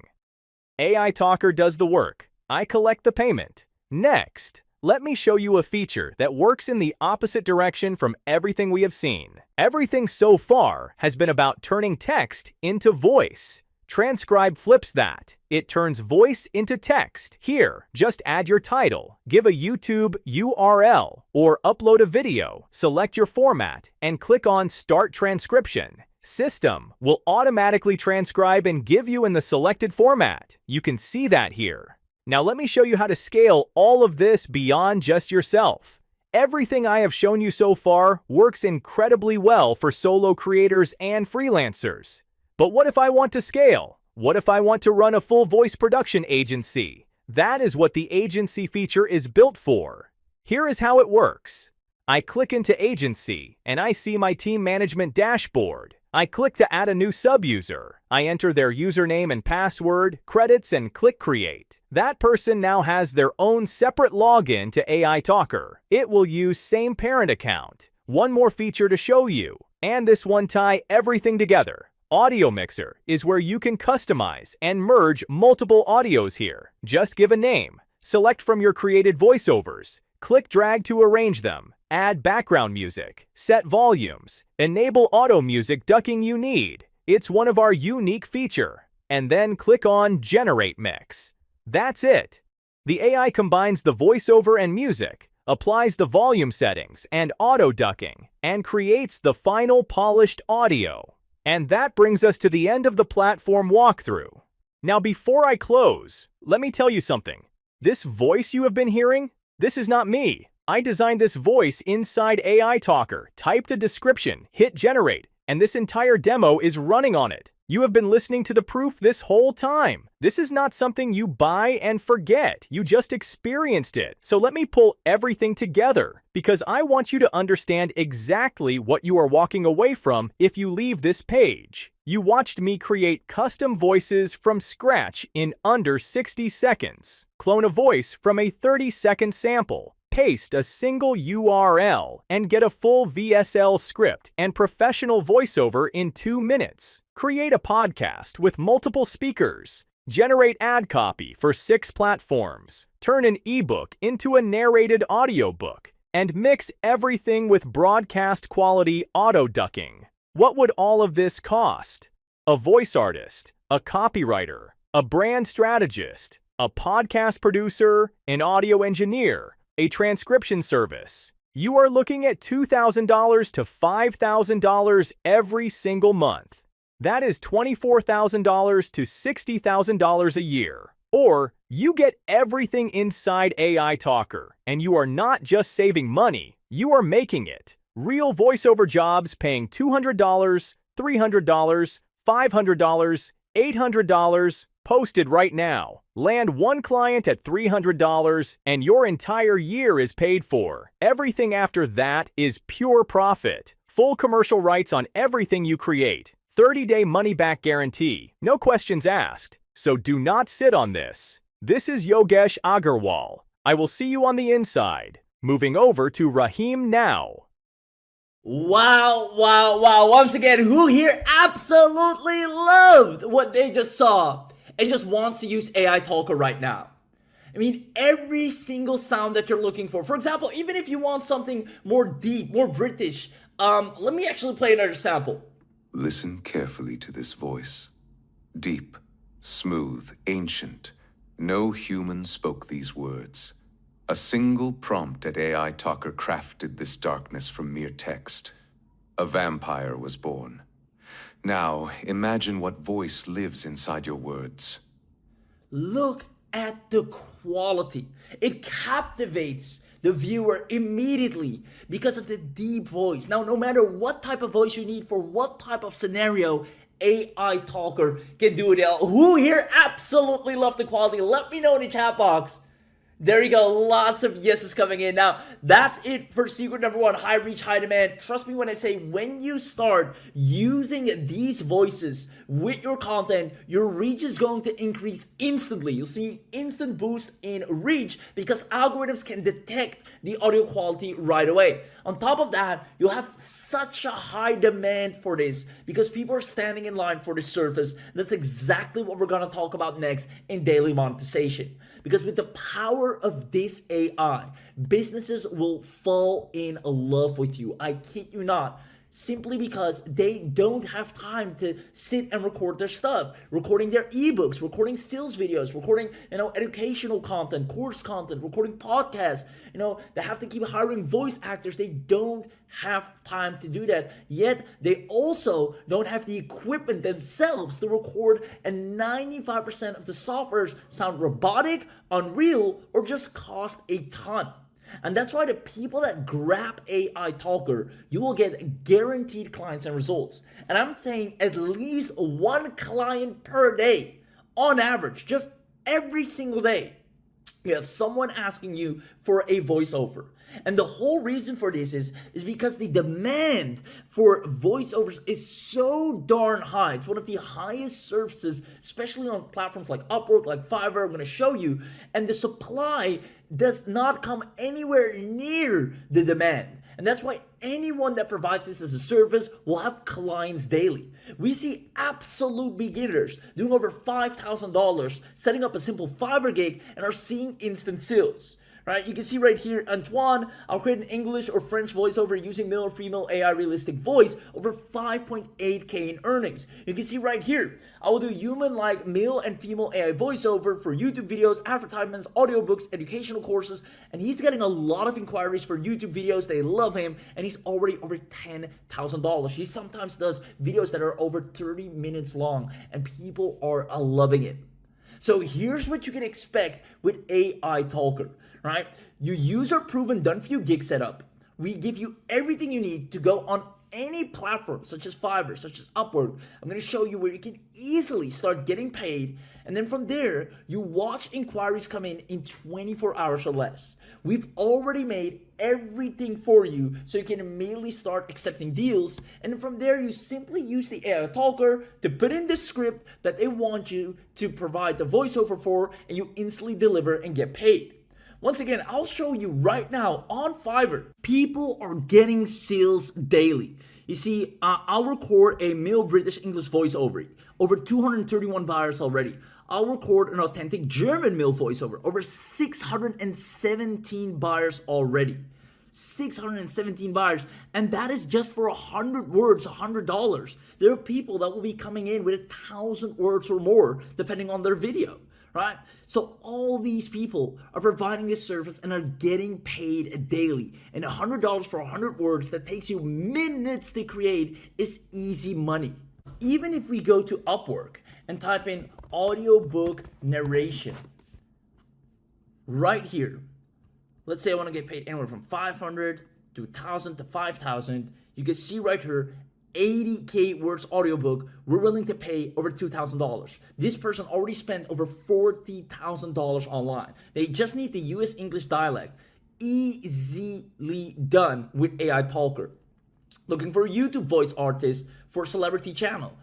AI Talker does the work. I collect the payment. Next, let me show you a feature that works in the opposite direction from everything we have seen. Everything so far has been about turning text into voice. Transcribe flips that. It turns voice into text. Here, just add your title, give a YouTube URL, or upload a video, select your format, and click on Start Transcription. System will automatically transcribe and give you in the selected format. You can see that here. Now let me show you how to scale all of this beyond just yourself. Everything I have shown you so far works incredibly well for solo creators and freelancers. But what if I want to scale? What if I want to run a full voice production agency? That is what the agency feature is built for. Here is how it works. I click into agency and I see my team management dashboard. I click to add a new sub-user. I enter their username and password, credits, and click create. That person now has their own separate login to AI Talker. It will use same parent account. One more feature to show you, and this one tie everything together. Audio Mixer is where you can customize and merge multiple audios here. Just give a name, select from your created voiceovers, click drag to arrange them, add background music, set volumes, enable auto music ducking you need. It's one of our unique feature. And then click on Generate Mix. That's it. The AI combines the voiceover and music, applies the volume settings and auto ducking, and creates the final polished audio. And that brings us to the end of the platform walkthrough. Now before I close, let me tell you something. This voice you have been hearing, this is not me. I designed this voice inside AI Talker, typed a description, hit generate, and this entire demo is running on it. You have been listening to the proof this whole time. This is not something you buy and forget. You just experienced it. So let me pull everything together, because I want you to understand exactly what you are walking away from if you leave this page. You watched me create custom voices from scratch in under 60 seconds. Clone a voice from a 30-second sample. Paste a single URL and get a full VSL script and professional voiceover in 2 minutes. Create a podcast with multiple speakers. Generate ad copy for 6 platforms. Turn an ebook into a narrated audiobook. And mix everything with broadcast quality auto ducking. What would all of this cost? A voice artist, a copywriter, a brand strategist, a podcast producer, an audio engineer, a transcription service. You are looking at $2,000 to $5,000 every single month. That is $24,000 to $60,000 a year. Or you get everything inside AI Talker, and you are not just saving money, you are making it. Real voiceover jobs paying $200, $300, $500, $800, posted right now. Land one client at $300 and your entire year is paid for. Everything after that is pure profit. Full commercial rights on everything you create. 30-day money-back guarantee. No questions asked. So do not sit on this. This is Yogesh Agarwal. I will see you on the inside. Moving over to Rahim now. Wow. Once again, who here absolutely loved what they just saw and just wants to use AI Talker right now? I mean, every single sound that you're looking for. For example, even if you want something more deep, more British, let me actually play another sample. Listen carefully to this voice. Deep, smooth, ancient. No human spoke these words. A single prompt at AI Talker crafted this darkness from mere text. A vampire was born. Now, imagine what voice lives inside your words. Look at the quality. It captivates the viewer immediately because of the deep voice. Now, no matter what type of voice you need for what type of scenario, AI Talker can do it. Who here absolutely love the quality? Let me know in the chat box. There you go, lots of yeses coming in. Now, that's it for secret number 1, high reach, high demand. Trust me when I say, when you start using these voices with your content, your reach is going to increase instantly. You'll see an instant boost in reach because algorithms can detect the audio quality right away. On top of that, you'll have such a high demand for this because people are standing in line for the service. That's exactly what we're going to talk about next in daily monetization. because with the power of this AI, businesses will fall in love with you. I kid you not. Simply because they don't have time to sit and record their stuff, recording their ebooks, recording sales videos, recording, educational content, course content, recording podcasts. They have to keep hiring voice actors. They don't have time to do that. Yet they also don't have the equipment themselves to record, and 95% of the softwares sound robotic, unreal, or just cost a ton. And that's why the people that grab AI Talker, you will get guaranteed clients and results. And I'm saying at least one client per day on average, just every single day. You have someone asking you for a voiceover. And the whole reason for this is because the demand for voiceovers is so darn high. It's one of the highest services, especially on platforms like Upwork, like Fiverr, I'm going to show you. And the supply does not come anywhere near the demand. And that's why anyone that provides this as a service will have clients daily. We see absolute beginners doing over $5,000, setting up a simple Fiverr gig, and are seeing instant sales. Right, you can see right here, Antoine, I'll create an English or French voiceover using male or female AI realistic voice, over 5.8K in earnings. You can see right here, I will do human-like male and female AI voiceover for YouTube videos, advertisements, audiobooks, educational courses, and he's getting a lot of inquiries for YouTube videos. They love him, and he's already over $10,000. He sometimes does videos that are over 30 minutes long, and people are loving it. So here's what you can expect with AI Talker. Right? You use our proven done-for-you gig setup. We give you everything you need to go on any platform, such as Fiverr, such as Upwork. I'm going to show you where you can easily start getting paid. And then from there, you watch inquiries come in 24 hours or less. We've already made everything for you so you can immediately start accepting deals. And then from there, you simply use the AI Talker to put in the script that they want you to provide the voiceover for, and you instantly deliver and get paid. Once again, I'll show you right now on Fiverr. People are getting sales daily. You see, I'll record a male British English voiceover, over 231 buyers already. I'll record an authentic German male voiceover, over 617 buyers already. 617 buyers, and that is just for 100 words, $100. There are people that will be coming in with 1,000 words or more, depending on their video. Right? So all these people are providing this service and are getting paid daily. And $100 for 100 words that takes you minutes to create is easy money. Even if we go to Upwork and type in audiobook narration, right here, let's say I want to get paid anywhere from 500 to 1,000 to 5,000, you can see right here, 80K words audiobook, we're willing to pay over $2,000. This person already spent over $40,000 online. They just need the US English dialect. Easily done with AI Talker. Looking for a YouTube voice artist for celebrity channel.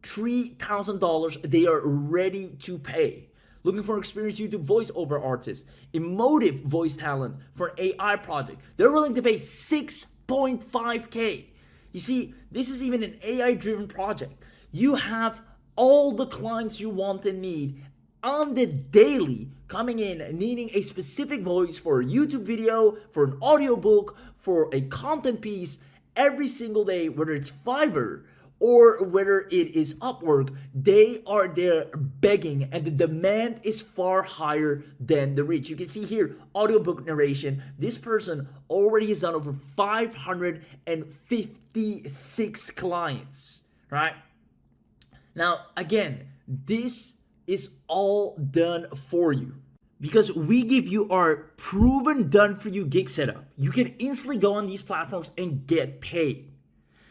$3,000 they are ready to pay. Looking for experienced YouTube voiceover artist, emotive voice talent for an AI project. They're willing to pay 6.5K. You see, this is even an AI-driven project. You have all the clients you want and need on the daily coming in needing a specific voice for a YouTube video, for an audiobook, for a content piece every single day, whether it's Fiverr or whether it is Upwork. They are there begging, and the demand is far higher than the reach. You can see here, audiobook narration. This person already has done over 556 clients, right? Now, again, this is all done for you because we give you our proven done-for-you gig setup. You can instantly go on these platforms and get paid.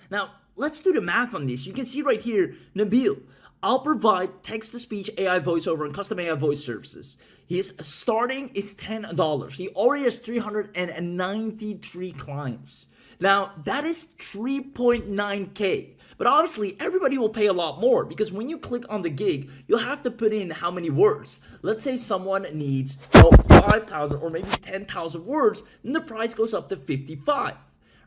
Now, let's do the math on this. You can see right here, Nabil, I'll provide text-to-speech AI voiceover and custom AI voice services. His starting is $10. He already has 393 clients. Now, that is 3.9K. But obviously, everybody will pay a lot more because when you click on the gig, you'll have to put in how many words. Let's say someone needs 5,000 or maybe 10,000 words, then the price goes up to 55.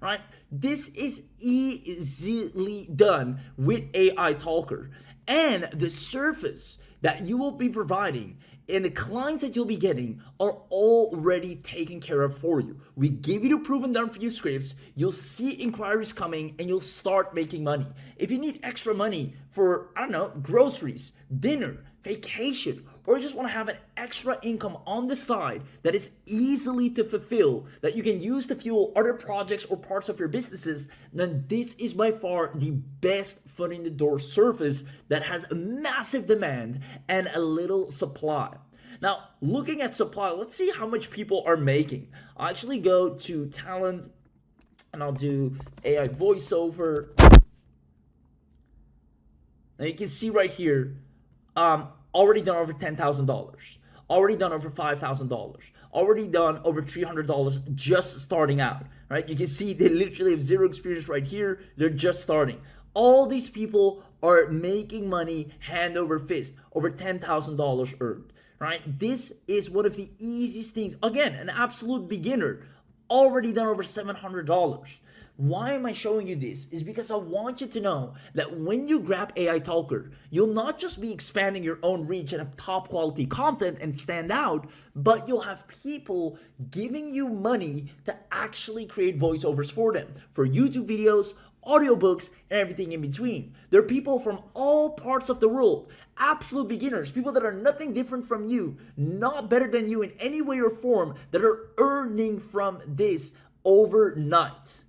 Right? This is easily done with AI Talker. And the service that you will be providing and the clients that you'll be getting are already taken care of for you. We give you the proven done for you scripts, you'll see inquiries coming, and you'll start making money. If you need extra money for, I don't know, groceries, dinner, vacation, or you just want to have an extra income on the side that is easily to fulfill, that you can use to fuel other projects or parts of your businesses, then this is by far the best foot in the door service that has a massive demand and a little supply. Now, looking at supply, let's see how much people are making. I'll actually go to talent and I'll do AI voiceover. Now you can see right here, already done over $10,000, already done over $5,000, already done over $300 just starting out, right? You can see they literally have zero experience right here. They're just starting. All these people are making money hand over fist, over $10,000 earned, right? This is one of the easiest things. Again, an absolute beginner, already done over $700. Why am I showing you this? Is because I want you to know that when you grab AI Talker, you'll not just be expanding your own reach and have top quality content and stand out, but you'll have people giving you money to actually create voiceovers for them, for YouTube videos, audiobooks, and everything in between. There are people from all parts of the world, absolute beginners, people that are nothing different from you, not better than you in any way or form, that are earning from this overnight.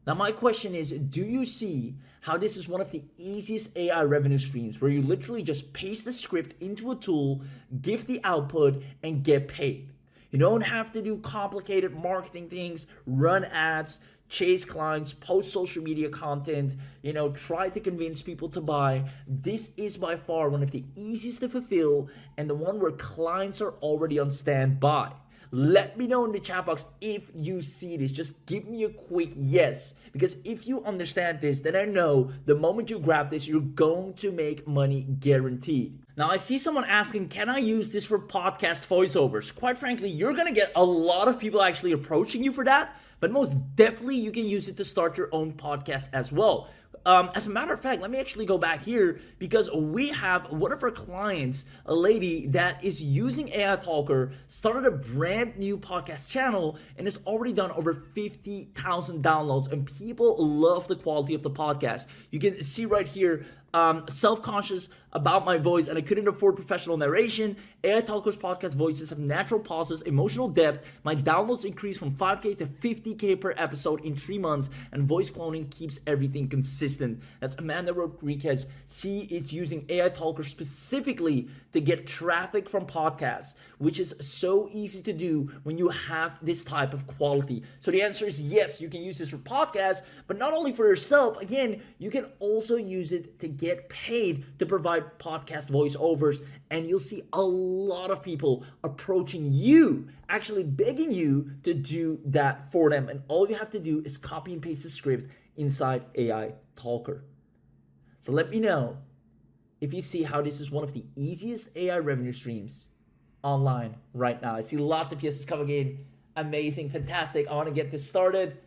Now, my question is, do you see how this is one of the easiest AI revenue streams where you literally just paste the script into a tool, give the output, and get paid? You don't have to do complicated marketing things, run ads, chase clients, post social media content, try to convince people to buy. This is by far one of the easiest to fulfill and the one where clients are already on standby. Let me know in the chat box if you see this. Just give me a quick yes. Because if you understand this, then I know the moment you grab this, you're going to make money guaranteed. Now, I see someone asking, can I use this for podcast voiceovers? Quite frankly, you're going to get a lot of people actually approaching you for that. But most definitely, you can use it to start your own podcast as well. As a matter of fact, let me actually go back here because we have one of our clients, a lady that is using AI Talker, started a brand new podcast channel and has already done over 50,000 downloads, and people love the quality of the podcast. You can see right here, self-conscious about my voice and I couldn't afford professional narration. AI Talker's podcast voices have natural pauses, emotional depth. My downloads increased from 5K to 50K per episode in 3 months, and voice cloning keeps everything consistent. That's Amanda Rodriguez. She is using AI Talker specifically to get traffic from podcasts, which is so easy to do when you have this type of quality. So the answer is yes, you can use this for podcasts, but not only for yourself. Again, you can also use it to get paid to provide podcast voiceovers, and you'll see a lot of people approaching you, actually begging you to do that for them. And all you have to do is copy and paste the script inside AI Talker. So let me know if you see how this is one of the easiest AI revenue streams online right now. I see lots of yeses coming in. Amazing, fantastic. I want to get this started.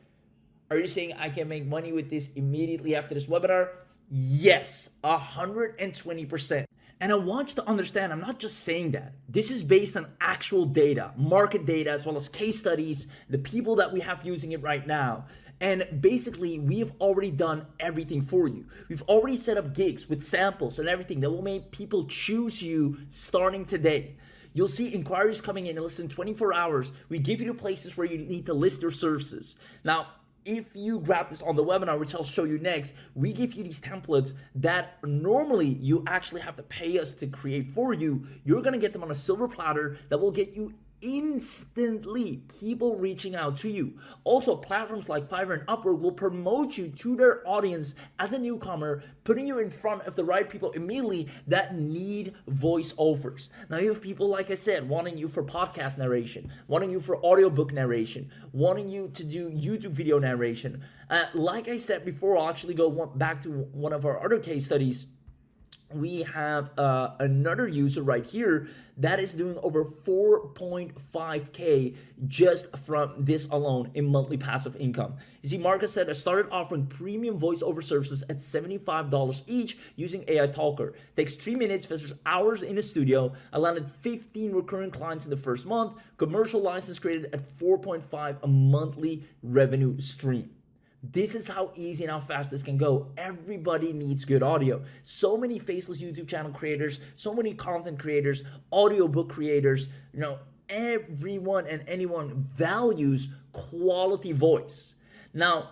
Are you saying I can make money with this immediately after this webinar? Yes, 120%. And I want you to understand, I'm not just saying that. This is based on actual data, market data, as well as case studies, the people that we have using it right now. And basically, we have already done everything for you. We've already set up gigs with samples and everything that will make people choose you starting today. You'll see inquiries coming in less than 24 hours. We give you the places where you need to list your services. Now, if you grab this on the webinar, which I'll show you next, we give you these templates that normally you actually have to pay us to create for you. You're gonna get them on a silver platter that will get you instantly people reaching out to you. Also, platforms like Fiverr and Upwork will promote you to their audience as a newcomer, putting you in front of the right people immediately that need voiceovers. Now you have people, like I said, wanting you for podcast narration, wanting you for audiobook narration, wanting you to do YouTube video narration. Like I said before, I'll actually go back to one of our other case studies. we have another user right here that is doing over 4.5K just from this alone in monthly passive income. You see, Marcus said, I started offering premium voiceover services at $75 each using AI Talker. Takes 3 minutes versus hours in the studio. I landed 15 recurring clients in the first month. Commercial license created at 4.5 a monthly revenue stream. This is how easy and how fast this can go. Everybody needs good audio. So many faceless YouTube channel creators, so many content creators, audiobook creators, everyone and anyone values quality voice. Now,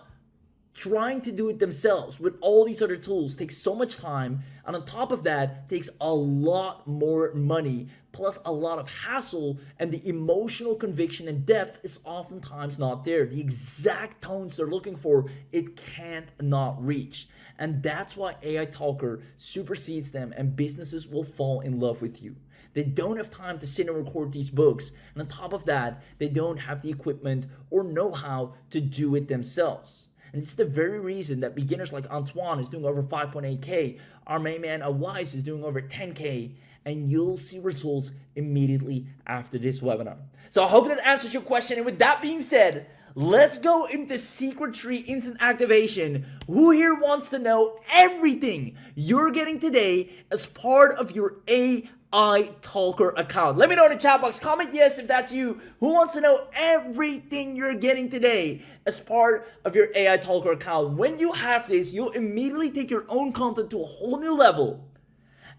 trying to do it themselves with all these other tools takes so much time, and on top of that takes a lot more money, plus a lot of hassle, and the emotional conviction and depth is oftentimes not there. The exact tones they're looking for, it can't not reach. And that's why AI Talker supersedes them, and businesses will fall in love with you. They don't have time to sit and record these books, and on top of that, they don't have the equipment or know-how to do it themselves. And it's the very reason that beginners like Antoine is doing over 5.8K, our main man Awise is doing over 10K, and you'll see results immediately after this webinar. So I hope that answers your question. And with that being said, let's go into Secret Tree Instant Activation. Who here wants to know everything you're getting today as part of your AI Talker account? Let me know in the chat box. Comment yes if that's you. Who wants to know everything you're getting today as part of your AI Talker account? When you have this, you'll immediately take your own content to a whole new level,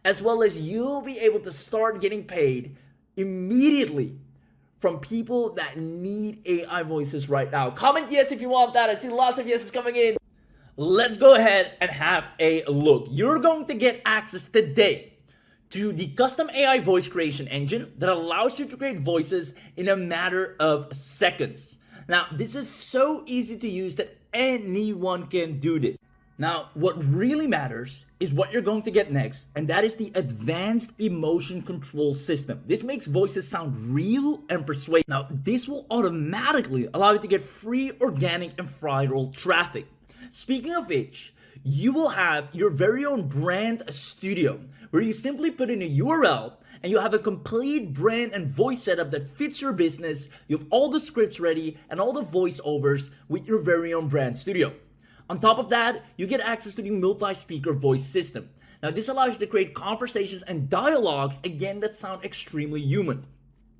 as well as you'll be able to start getting paid immediately from people that need AI voices right now. Comment yes if you want that. I see lots of yeses coming in. Let's go ahead and have a look. You're going to get access today to the custom AI voice creation engine that allows you to create voices in a matter of seconds. Now, this is so easy to use that anyone can do this. Now, what really matters is what you're going to get next, and that is the Advanced Emotion Control System. This makes voices sound real and persuasive. Now, this will automatically allow you to get free organic and viral traffic. Speaking of which, you will have your very own brand studio where you simply put in a URL and you have a complete brand and voice setup that fits your business. You have all the scripts ready and all the voiceovers with your very own brand studio. On top of that, you get access to the multi-speaker voice system. Now, this allows you to create conversations and dialogues, again, that sound extremely human.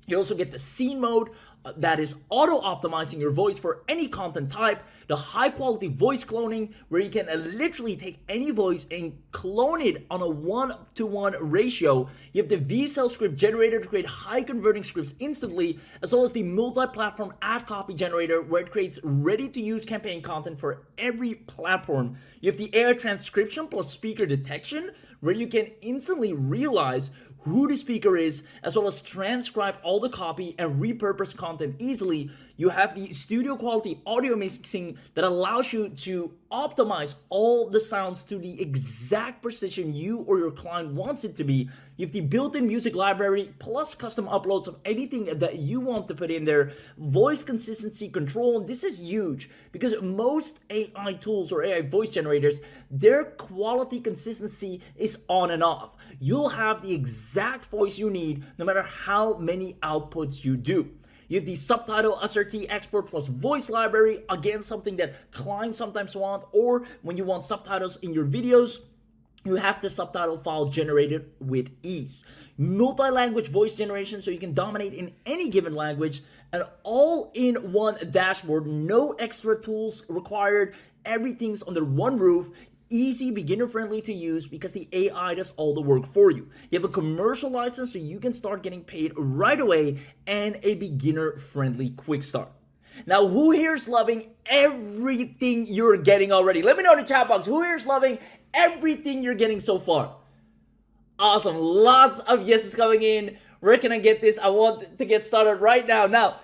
You also get the scene mode that is auto-optimizing your voice for any content type, the high-quality voice cloning, where you can literally take any voice and clone it on a 1-to-1 ratio. You have the VSL script generator to create high-converting scripts instantly, as well as the multi-platform ad copy generator, where it creates ready-to-use campaign content for every platform. You have the AI transcription plus speaker detection, where you can instantly realize who the speaker is, as well as transcribe all the copy and repurpose content easily. You have the studio quality audio mixing that allows you to optimize all the sounds to the exact precision you or your client wants it to be. You have the built-in music library plus custom uploads of anything that you want to put in there. Voice consistency control, and this is huge because most AI tools or AI voice generators, their quality consistency is on and off. You'll have the exact voice you need no matter how many outputs you do. You have the subtitle SRT export plus voice library, again something that clients sometimes want, or when you want subtitles in your videos, you have the subtitle file generated with ease. Multi-language voice generation so you can dominate in any given language, and all in one dashboard, no extra tools required, everything's under one roof. Easy, beginner-friendly to use because the AI does all the work for you. You have a commercial license so you can start getting paid right away, and a beginner-friendly quick start. Now, who here is loving everything you're getting already? Let me know in the chat box. Who here is loving everything you're getting so far? Awesome. Lots of yeses coming in. Where can I get this? I want to get started right now. Now,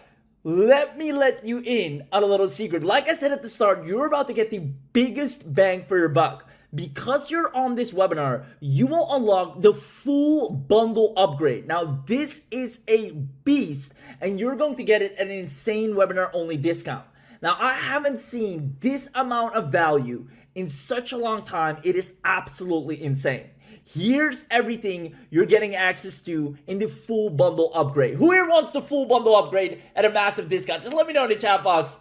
let me let you in on a little secret. Like I said at the start, you're about to get the biggest bang for your buck. Because you're on this webinar, you will unlock the full bundle upgrade. Now, this is a beast, and you're going to get it at an insane webinar only discount. Now, I haven't seen this amount of value in such a long time. It is absolutely insane. Here's everything you're getting access to in the full bundle upgrade. Who here wants the full bundle upgrade at a massive discount? Just let me know in the chat box.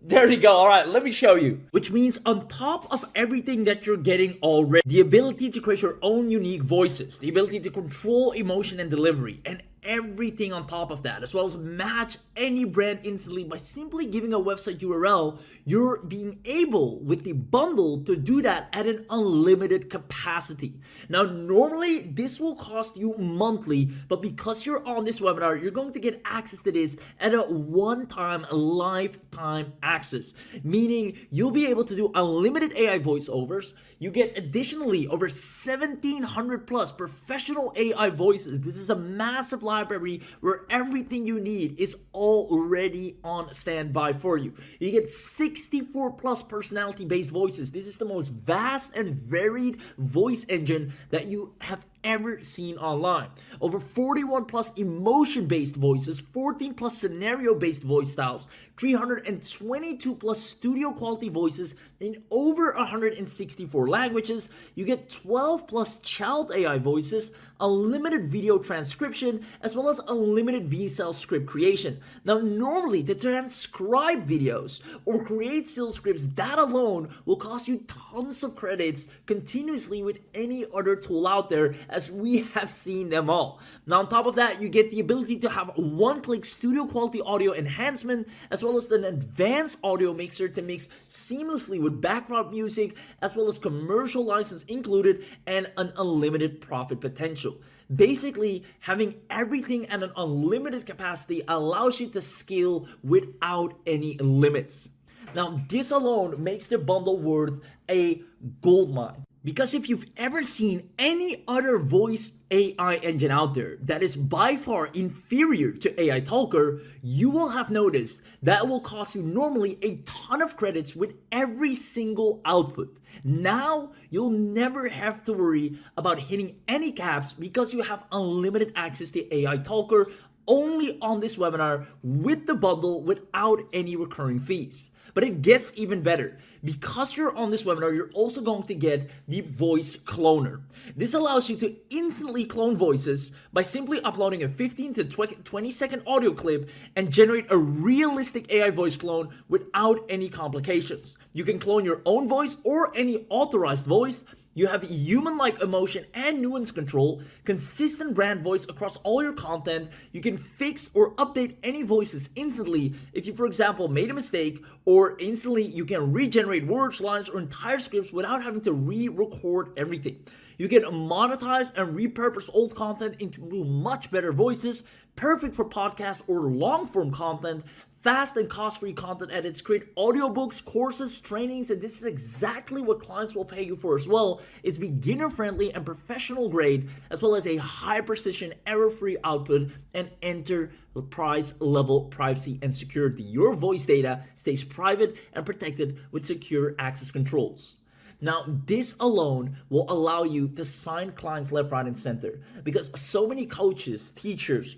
There you go. All right, let me show you. Which means on top of everything that you're getting already, the ability to create your own unique voices, the ability to control emotion and delivery, and everything on top of that, as well as match any brand instantly by simply giving a website URL, you're being able with the bundle to do that at an unlimited capacity. Now, normally this will cost you monthly, but because you're on this webinar, you're going to get access to this at a one-time lifetime access, meaning you'll be able to do unlimited AI voiceovers. You get additionally over 1,700 plus professional AI voices. This is a massive library where everything you need is already on standby for you. You get 64 plus personality based voices. This is the most vast and varied voice engine that you have ever seen online. Over 41 plus emotion based voices, 14 plus scenario based voice styles, 322 plus studio quality voices in over 164 languages. You get 12 plus child AI voices, unlimited video transcription, as well as unlimited VSL script creation. Now, normally to transcribe videos or create sales scripts, that alone will cost you tons of credits continuously with any other tool out there, as we have seen them all. Now, on top of that, you get the ability to have one-click studio quality audio enhancement, as well as an advanced audio mixer to mix seamlessly with background music, as well as commercial license included, and an unlimited profit potential. Basically, having everything at an unlimited capacity allows you to scale without any limits. Now, this alone makes the bundle worth a goldmine. Because if you've ever seen any other voice AI engine out there that is by far inferior to AI Talker, you will have noticed that will cost you normally a ton of credits with every single output. Now, you'll never have to worry about hitting any caps because you have unlimited access to AI Talker only on this webinar with the bundle without any recurring fees. But it gets even better. Because you're on this webinar, you're also going to get the voice cloner. This allows you to instantly clone voices by simply uploading a 15 to 20 second audio clip and generate a realistic AI voice clone without any complications. You can clone your own voice or any authorized voice. You have human-like emotion and nuance control, consistent brand voice across all your content. You can fix or update any voices instantly if you, for example, made a mistake, or instantly you can regenerate words, lines, or entire scripts without having to re-record everything. You can monetize and repurpose old content into much better voices, perfect for podcasts or long-form content. Fast and cost-free content edits, create audiobooks, courses, trainings, and this is exactly what clients will pay you for as well. It's beginner-friendly and professional grade, as well as a high-precision, error-free output and enterprise-level privacy and security. Your voice data stays private and protected with secure access controls. Now, this alone will allow you to sign clients left, right, and center, because so many coaches, teachers,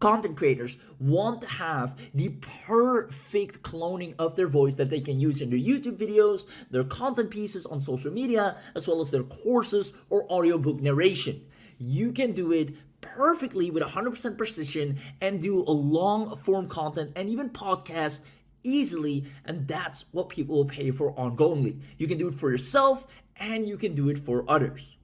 content creators want to have the perfect cloning of their voice that they can use in their YouTube videos, their content pieces on social media, as well as their courses or audiobook narration. You can do it perfectly with 100% precision and do a long form content and even podcasts easily, and that's what people will pay for ongoingly. You can do it for yourself and you can do it for others.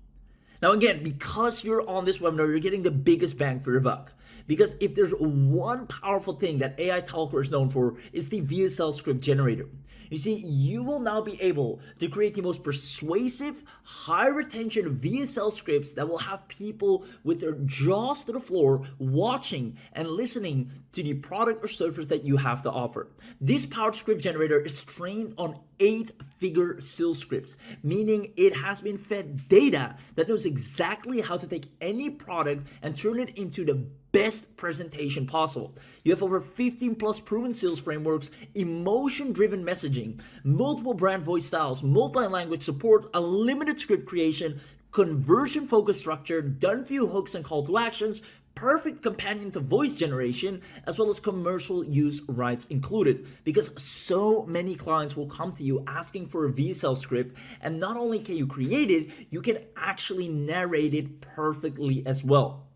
Now again, because you're on this webinar, you're getting the biggest bang for your buck. Because if there's one powerful thing that AI Talker is known for, it's the VSL script generator. You see, you will now be able to create the most persuasive, high retention VSL scripts that will have people with their jaws to the floor watching and listening to the product or service that you have to offer. This powered script generator is trained on 8-figure sales scripts, meaning it has been fed data that knows exactly how to take any product and turn it into the best presentation possible. You have over 15 plus proven sales frameworks, emotion-driven messaging, multiple brand voice styles, multi-language support, unlimited script creation, conversion-focused structure, done-for-you hooks and call to actions, perfect companion to voice generation, as well as commercial use rights included, because so many clients will come to you asking for a VSL script, and not only can you create it, you can actually narrate it perfectly as well.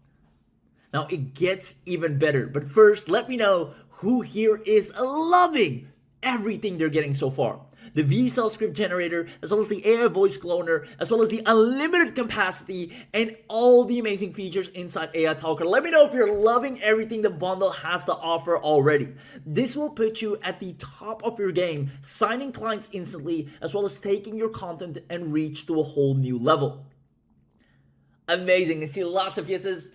Now it gets even better, but first let me know who here is loving everything they're getting so far. The VSL script generator, as well as the AI voice cloner, as well as the unlimited capacity, and all the amazing features inside AI Talker. Let me know if you're loving everything the bundle has to offer already. This will put you at the top of your game, signing clients instantly, as well as taking your content and reach to a whole new level. Amazing, I see lots of yeses.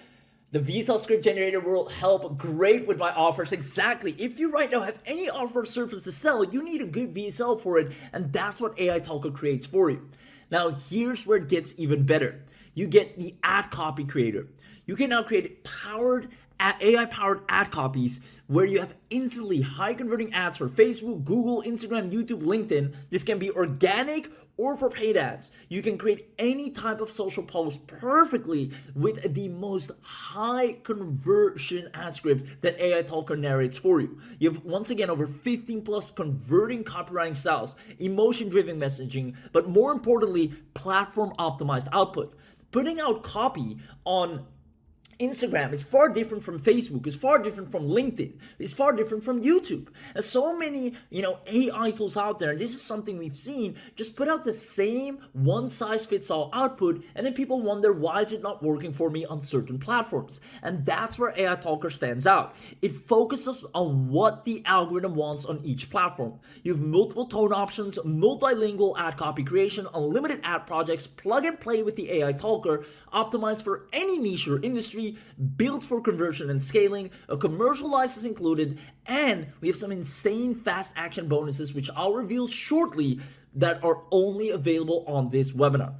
The VSL script generator will help great with my offers. Exactly. If you right now have any offer surface to sell, you need a good VSL for it, and that's what AI Talker creates for you. Now, here's where it gets even better. You get the ad copy creator. You can now create AI-powered ad copies where you have instantly high converting ads for Facebook, Google, Instagram, YouTube, LinkedIn. This can be organic or for paid ads. You can create any type of social post perfectly with the most high conversion ad script that AI Talker narrates for you. You have once again over 15 plus converting copywriting styles, emotion driven messaging, but more importantly, platform optimized output. Putting out copy on Instagram is far different from Facebook, is far different from LinkedIn, is far different from YouTube. There's so many, AI tools out there, and this is something we've seen, just put out the same one-size-fits-all output, and then people wonder, why is it not working for me on certain platforms? And that's where AI Talker stands out. It focuses on what the algorithm wants on each platform. You have multiple tone options, multilingual ad copy creation, unlimited ad projects, plug and play with the AI Talker, optimized for any niche or industry, built for conversion and scaling, a commercial license included, and we have some insane fast action bonuses which I'll reveal shortly that are only available on this webinar.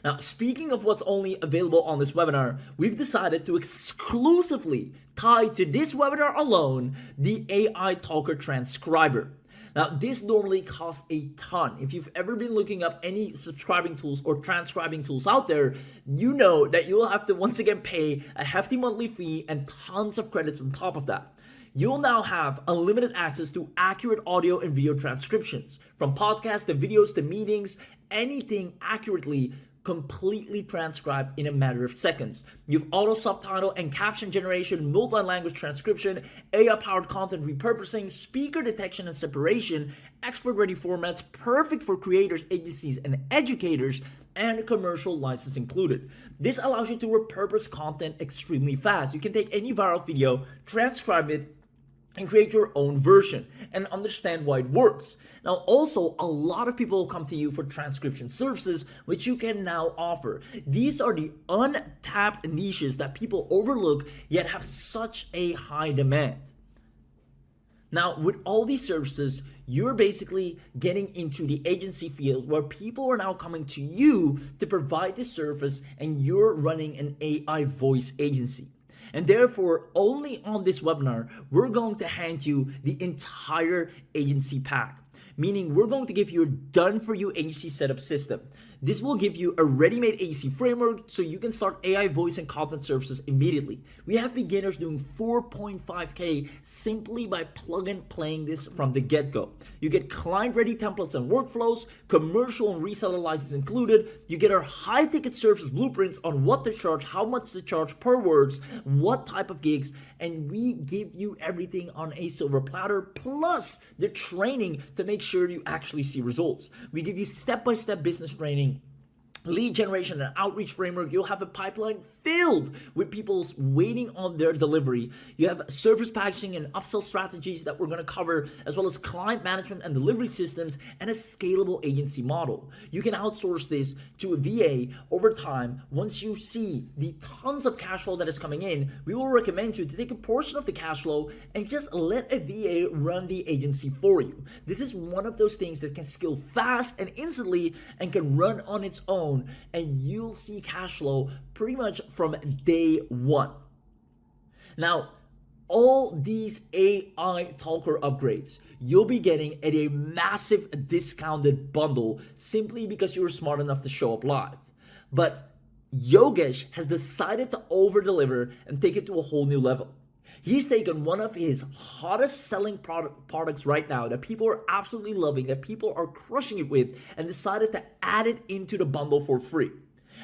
Now, speaking of what's only available on this webinar, we've decided to exclusively tie to this webinar alone the AI Talker transcriber. Now, this normally costs a ton. If you've ever been looking up any subscribing tools or transcribing tools out there, you know that you'll have to once again pay a hefty monthly fee and tons of credits on top of that. You'll now have unlimited access to accurate audio and video transcriptions, from podcasts to videos to meetings, anything accurately completely transcribed in a matter of seconds. You've auto subtitle and caption generation, multi-language transcription, AI-powered content repurposing, speaker detection and separation, expert-ready formats, perfect for creators, agencies, and educators, and commercial license included. This allows you to repurpose content extremely fast. You can take any viral video, transcribe it, and create your own version and understand why it works. Now, also, a lot of people will come to you for transcription services, which you can now offer. These are the untapped niches that people overlook, yet have such a high demand. Now, with all these services, you're basically getting into the agency field where people are now coming to you to provide this service, and you're running an AI voice agency. And therefore, only on this webinar, we're going to hand you the entire agency pack. Meaning we're going to give you a done-for-you agency setup system. This will give you a ready-made agency framework so you can start AI voice and content services immediately. We have beginners doing 4.5K simply by plug and playing this from the get-go. You get client-ready templates and workflows, commercial and reseller license included. You get our high-ticket service blueprints on what to charge, how much to charge per words, what type of gigs, and we give you everything on a silver platter, plus the training to make sure you actually see results. We give you step-by-step business training, lead generation and outreach framework. You'll have a pipeline filled with people waiting on their delivery. You have service packaging and upsell strategies that we're going to cover, as well as client management and delivery systems, and a scalable agency model. You can outsource this to a VA over time. Once you see the tons of cash flow that is coming in, we will recommend you to take a portion of the cash flow and just let a VA run the agency for you. This is one of those things that can scale fast and instantly and can run on its own, and you'll see cash flow pretty much from day one. Now, all these AI Talker upgrades you'll be getting at a massive discounted bundle simply because you were smart enough to show up live. But Yogesh has decided to over-deliver and take it to a whole new level. He's taken one of his hottest selling products right now that people are absolutely loving, that people are crushing it with, and decided to add it into the bundle for free.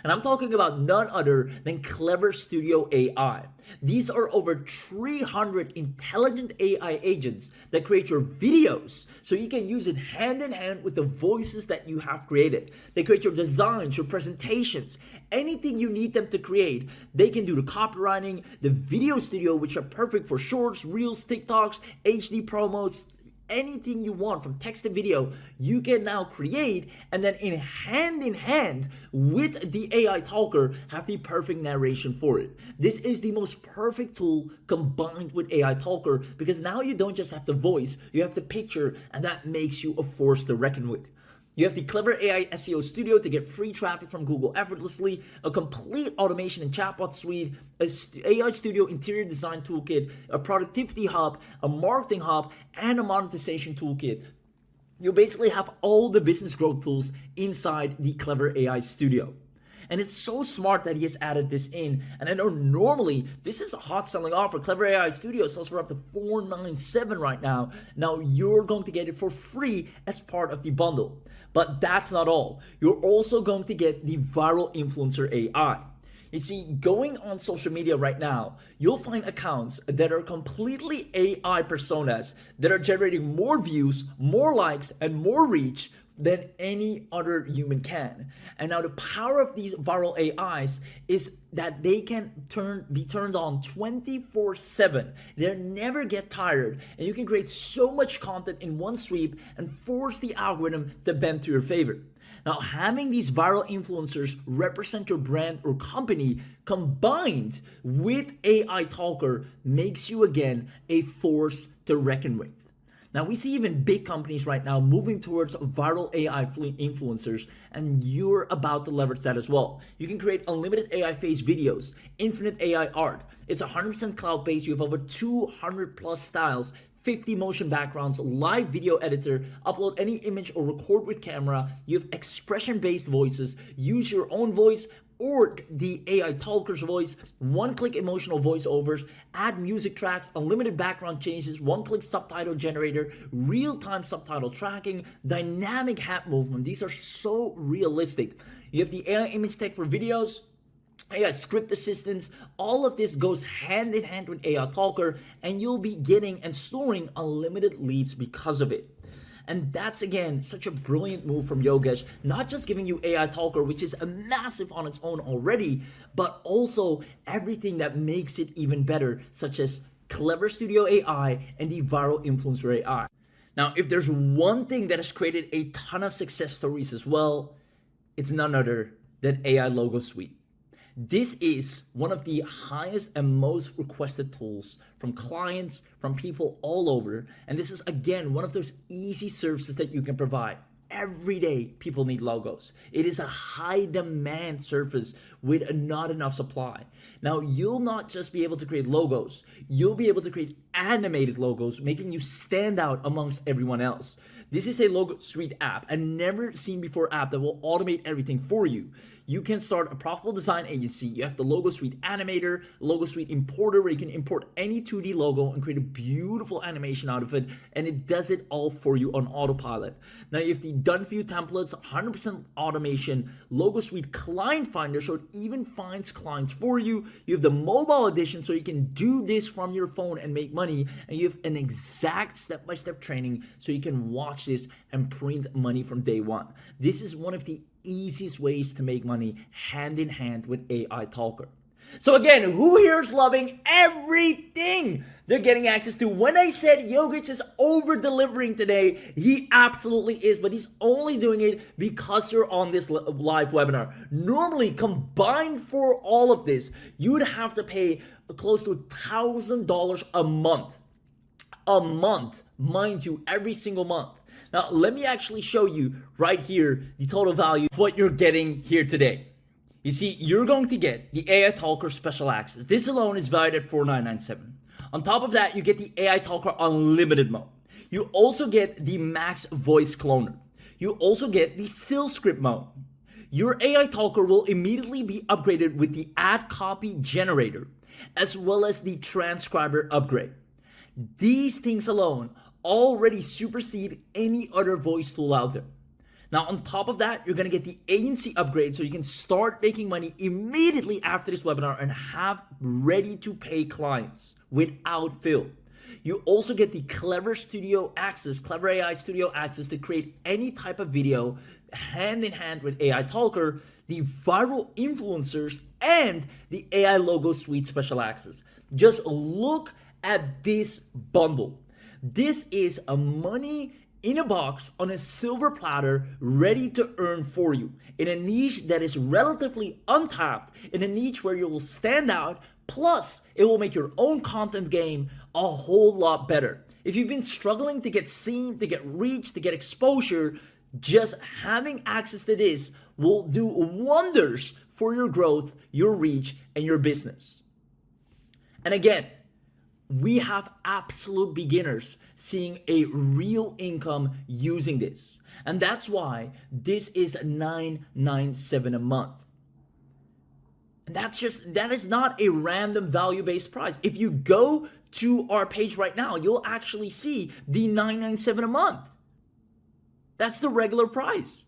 And I'm talking about none other than Clever Studio AI. These are over 300 intelligent AI agents that create your videos so you can use it hand in hand with the voices that you have created. They create your designs, your presentations, anything you need them to create. They can do the copywriting, the video studio, which are perfect for shorts, reels, TikToks, HD promos, anything you want from text to video, you can now create, and then in hand with the AI talker, have the perfect narration for it. This is the most perfect tool combined with AI talker, because now you don't just have the voice, you have the picture, and that makes you a force to reckon with. You have the Clever AI SEO Studio to get free traffic from Google effortlessly, a complete automation and chatbot suite, a AI Studio interior design toolkit, a productivity hub, a marketing hub, and a monetization toolkit. You basically have all the business growth tools inside the Clever AI Studio. And it's so smart that he has added this in. And I know normally this is a hot selling offer. Clever AI Studio sells for up to $497 right now. Now you're going to get it for free as part of the bundle. But that's not all. You're also going to get the Viral Influencer AI. You see, going on social media right now, you'll find accounts that are completely AI personas that are generating more views, more likes, and more reach than any other human can. And now the power of these viral AIs is that they can be turned on 24/7. They never get tired, and you can create so much content in one sweep and force the algorithm to bend to your favor. Now, having these viral influencers represent your brand or company combined with AI Talker makes you again a force to reckon with. Now, we see even big companies right now moving towards viral AI influencers, and you're about to leverage that as well. You can create unlimited AI-based videos, infinite AI art. It's 100% cloud-based. You have over 200 plus styles, 50 motion backgrounds, live video editor, upload any image or record with camera. You have expression-based voices, use your own voice or the AI talker's voice, one-click emotional voiceovers, add music tracks, unlimited background changes, one-click subtitle generator, real-time subtitle tracking, dynamic hat movement. These are so realistic. You have the AI image tech for videos, AI script assistance. All of this goes hand in hand with AI Talker, and you'll be getting and storing unlimited leads because of it. And that's, again, such a brilliant move from Yogesh, not just giving you AI Talker, which is a massive on its own already, but also everything that makes it even better, such as Clever Studio AI and the Viral Influencer AI. Now, if there's one thing that has created a ton of success stories as well, it's none other than AI Logo Suite. This is one of the highest and most requested tools from clients, from people all over. And this is, again, one of those easy services that you can provide. Every day, people need logos. It is a high demand service with not enough supply. Now, you'll not just be able to create logos, you'll be able to create animated logos, making you stand out amongst everyone else. This is a Logo Suite app, a never seen before app that will automate everything for you. You can start a profitable design agency. You have the Logo Suite Animator, Logo Suite Importer, where you can import any 2D logo and create a beautiful animation out of it, and it does it all for you on autopilot. Now, you have the done for you templates, 100% automation, Logo Suite Client Finder, so it even finds clients for you. You have the mobile edition, so you can do this from your phone and make money, and you have an exact step-by-step training, so you can watch this and print money from day one. This is one of the easiest ways to make money hand in hand with AI Talker. So again, who here is loving everything they're getting access to? When I said Yogesh is over delivering today, he absolutely is, but he's only doing it because you're on this live webinar. Normally, combined for all of this, you would have to pay close to $1,000 a month. A month, mind you, every single month. Now, let me actually show you right here the total value of what you're getting here today. You see, you're going to get the AI Talker Special Access. This alone is valued at $4,997. On top of that, you get the AI Talker Unlimited mode. You also get the Max Voice Cloner. You also get the Sil Script mode. your AI talker will immediately be upgraded with the ad copy generator, as well as the transcriber upgrade. These things alone already supersede any other voice tool out there. Now, on top of that, you're gonna get the agency upgrade so you can start making money immediately after this webinar and have ready to pay clients without fail. You also get the Clever Studio access, Clever AI Studio access to create any type of video hand in hand with AI Talker, the viral influencers, and the AI logo suite special access. Just look at this bundle. This is a money in a box on a silver platter ready to earn for you in a niche that is relatively untapped, in a niche where you will stand out, plus it will make your own content game a whole lot better. If you've been struggling to get seen, to get reach, to get exposure, just having access to this will do wonders for your growth, your reach, and your business. And again, we have absolute beginners seeing a real income using this. And that's why this is $997 a month. And that is not a random value-based price. If you go to our page right now, you'll actually see the $997 a month. That's the regular price.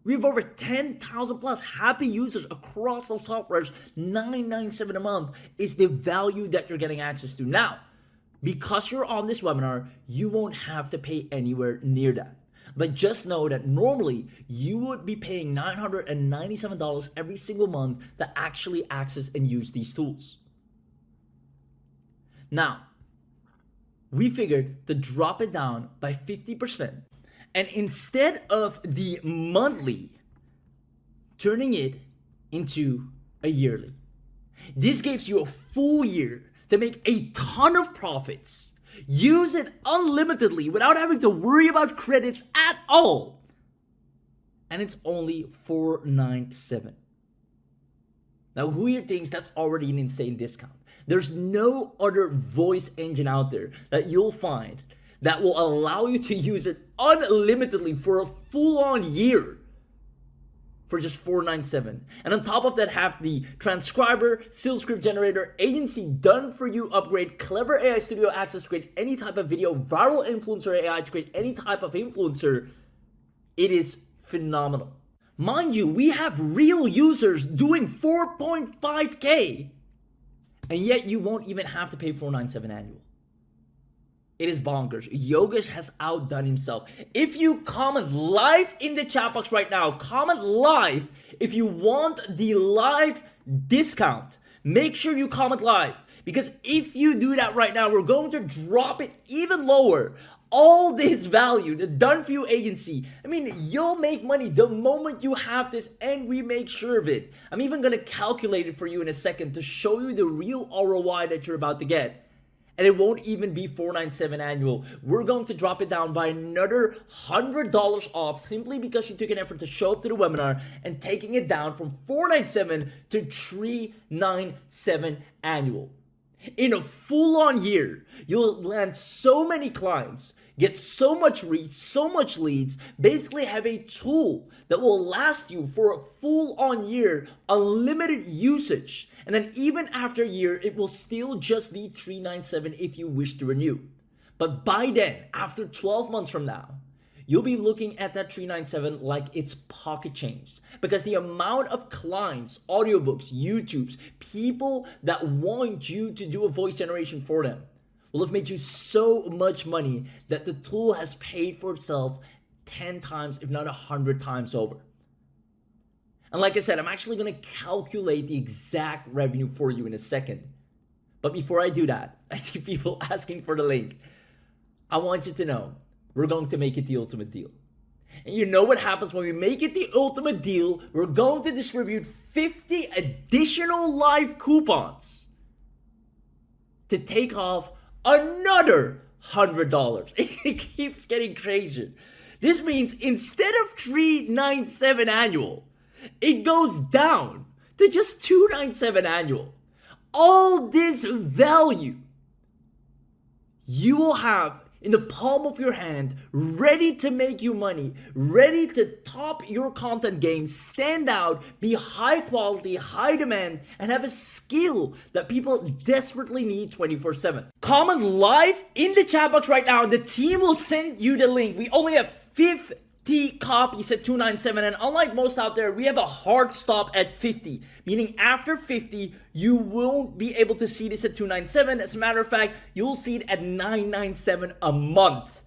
We have over 10,000 plus happy users across those softwares. $997 a month is the value that you're getting access to. Now, because you're on this webinar, you won't have to pay anywhere near that. But just know that normally you would be paying $997 every single month to actually access and use these tools. Now, we figured to drop it down by 50%. And instead of the monthly, turning it into a yearly. This gives you a full year to make a ton of profits. Use it unlimitedly without having to worry about credits at all. And it's only $497. Now, who here thinks that's already an insane discount? There's no other voice engine out there that you'll find that will allow you to use it unlimitedly for a full-on year for just $497. And on top of that, have the transcriber, sales script generator, agency done for you upgrade, Clever AI Studio access to create any type of video, viral influencer AI to create any type of influencer. It is phenomenal. Mind you, we have real users doing 4.5K, and yet you won't even have to pay $497 annual. It is bonkers. Yogesh has outdone himself. If you comment live in the chat box right now, comment live if you want the live discount. Make sure you comment live, because if you do that right now, we're going to drop it even lower. All this value, the done for you agency, I mean, you'll make money the moment you have this, and we make sure of it. I'm even going to calculate it for you in a second to show you the real ROI that you're about to get. And it won't even be $497 annual. We're going to drop it down by another $100 off simply because you took an effort to show up to the webinar, and taking it down from $497 to $397 annual. In a full-on year, you'll land so many clients, get so much reach, so much leads, basically have a tool that will last you for a full-on year, unlimited usage. And then even after a year, it will still just be $397 if you wish to renew. But by then, after 12 months from now, you'll be looking at that $397 like it's pocket change. Because the amount of clients, audiobooks, YouTubes, people that want you to do a voice generation for them will have made you so much money that the tool has paid for itself 10 times, if not 100 times over. And like I said, I'm actually going to calculate the exact revenue for you in a second. But before I do that, I see people asking for the link. I want you to know, we're going to make it the ultimate deal. And you know what happens when we make it the ultimate deal? We're going to distribute 50 additional live coupons to take off another $100. It keeps getting crazier. This means instead of $397 annual, it goes down to just $297 annual. All this value you will have in the palm of your hand, ready to make you money, ready to top your content game, stand out, be high quality, high demand, and have a skill that people desperately need 24/7. Comment live in the chat box right now and the team will send you the link. We only have 50 copies at 297, and unlike most out there, we have a hard stop at 50, meaning after 50 you won't be able to see this at 297. As a matter of fact, you'll see it at 997 a month.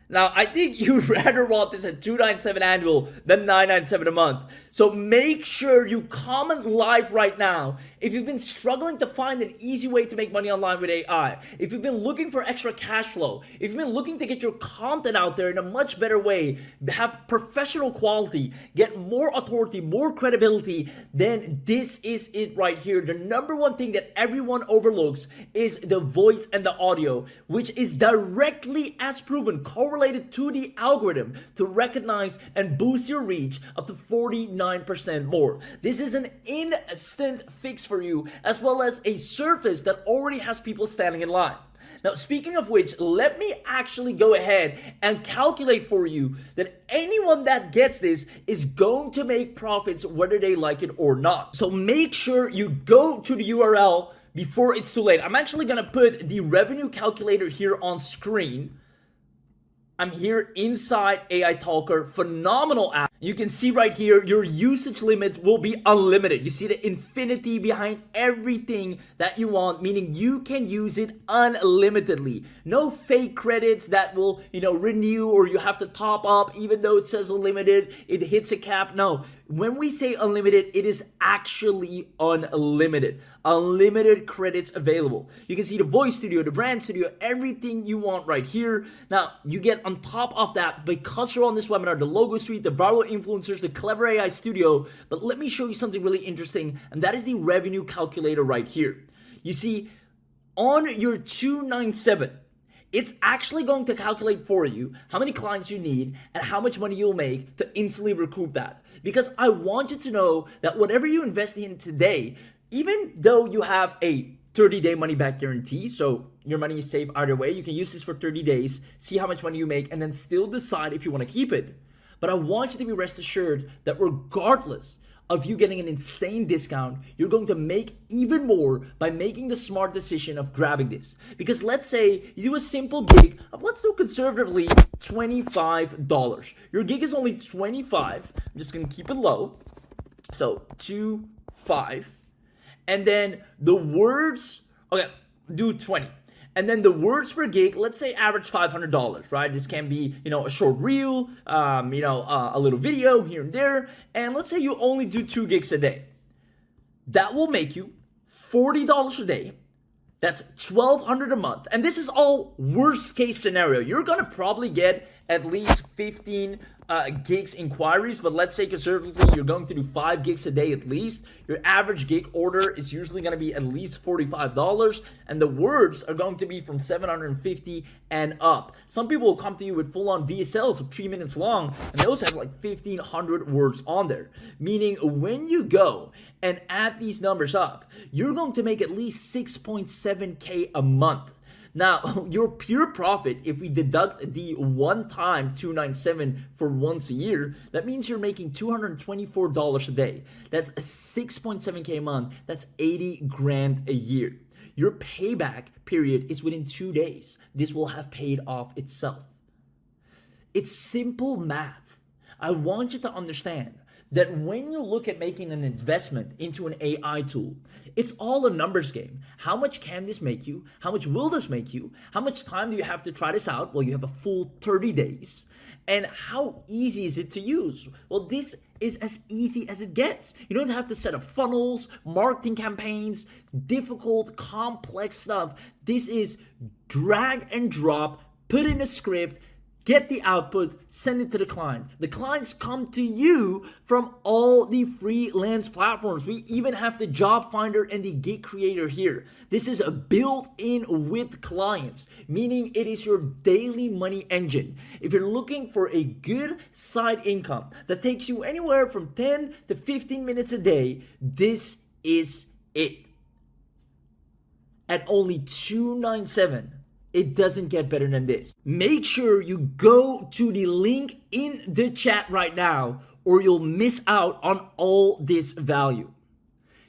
Now, I think you'd rather want this at 297 annual than 997 a month. So make sure you comment live right now if you've been struggling to find an easy way to make money online with AI, if you've been looking for extra cash flow, if you've been looking to get your content out there in a much better way, have professional quality, get more authority, more credibility, then this is it right here. The number one thing that everyone overlooks is the voice and the audio, which is directly, as proven, correlated to the algorithm to recognize and boost your reach up to 49% more. This is an instant fix for you, as well as a service that already has people standing in line. Now, speaking of which, let me actually go ahead and calculate for you that anyone that gets this is going to make profits whether they like it or not. So make sure you go to the URL before it's too late. I'm actually gonna put the revenue calculator here on screen. I'm here inside AI Talker, phenomenal app. You can see right here, your usage limits will be unlimited. You see the infinity behind everything that you want, meaning you can use it unlimitedly. No fake credits that will, renew, or you have to top up even though it says unlimited, it hits a cap. No, when we say unlimited, it is actually unlimited. Unlimited credits available. You can see the voice studio, the brand studio, everything you want right here. Now, you get on top of that, because you're on this webinar, the logo suite, the viral influencers, the clever AI studio. But let me show you something really interesting, and that is the revenue calculator right here. You see, on your 297, it's actually going to calculate for you how many clients you need and how much money you'll make to instantly recoup that. Because I want you to know that whatever you invest in today, even though you have a 30-day money back guarantee, so your money is safe either way, you can use this for 30 days, see how much money you make, and then still decide if you want to keep it. But I want you to be rest assured that regardless of you getting an insane discount, you're going to make even more by making the smart decision of grabbing this. Because let's say you do a simple gig of, let's do conservatively $25. Your gig is only $25. I'm just gonna keep it low. So 2.5. And then the words, okay, do 20. And then the words per gig, let's say average $500, right? This can be, a short reel, a little video here and there. And let's say you only do 2 gigs a day. That will make you $40 a day. That's $1,200 a month. And this is all worst case scenario. You're gonna probably get at least 15 gigs inquiries, but let's say conservatively you're going to do 5 gigs a day at least. Your average gig order is usually going to be at least $45, and the words are going to be from 750 and up. Some people will come to you with full-on VSLs of 3 minutes long, and those have like 1,500 words on there. Meaning when you go and add these numbers up, you're going to make at least 6.7K a month. Now, your pure profit, if we deduct the one-time 297 for once a year, that means you're making $224 a day. That's a 6.7K a month. That's 80 grand a year. Your payback period is within 2 days. This will have paid off itself. It's simple math. I want you to understand that when you look at making an investment into an AI tool, it's all a numbers game. How much can this make you? How much will this make you? How much time do you have to try this out? Well, you have a full 30 days. And how easy is it to use? Well, this is as easy as it gets. You don't have to set up funnels, marketing campaigns, difficult, complex stuff. This is drag and drop, put in a script, get the output, send it to the client. The clients come to you from all the freelance platforms. We even have the job finder and the gig creator here. This is a built-in with clients, meaning it is your daily money engine. If you're looking for a good side income that takes you anywhere from 10 to 15 minutes a day, this is it. At only $297, It doesn't get better than this. Make sure you go to the link in the chat right now, or you'll miss out on all this value.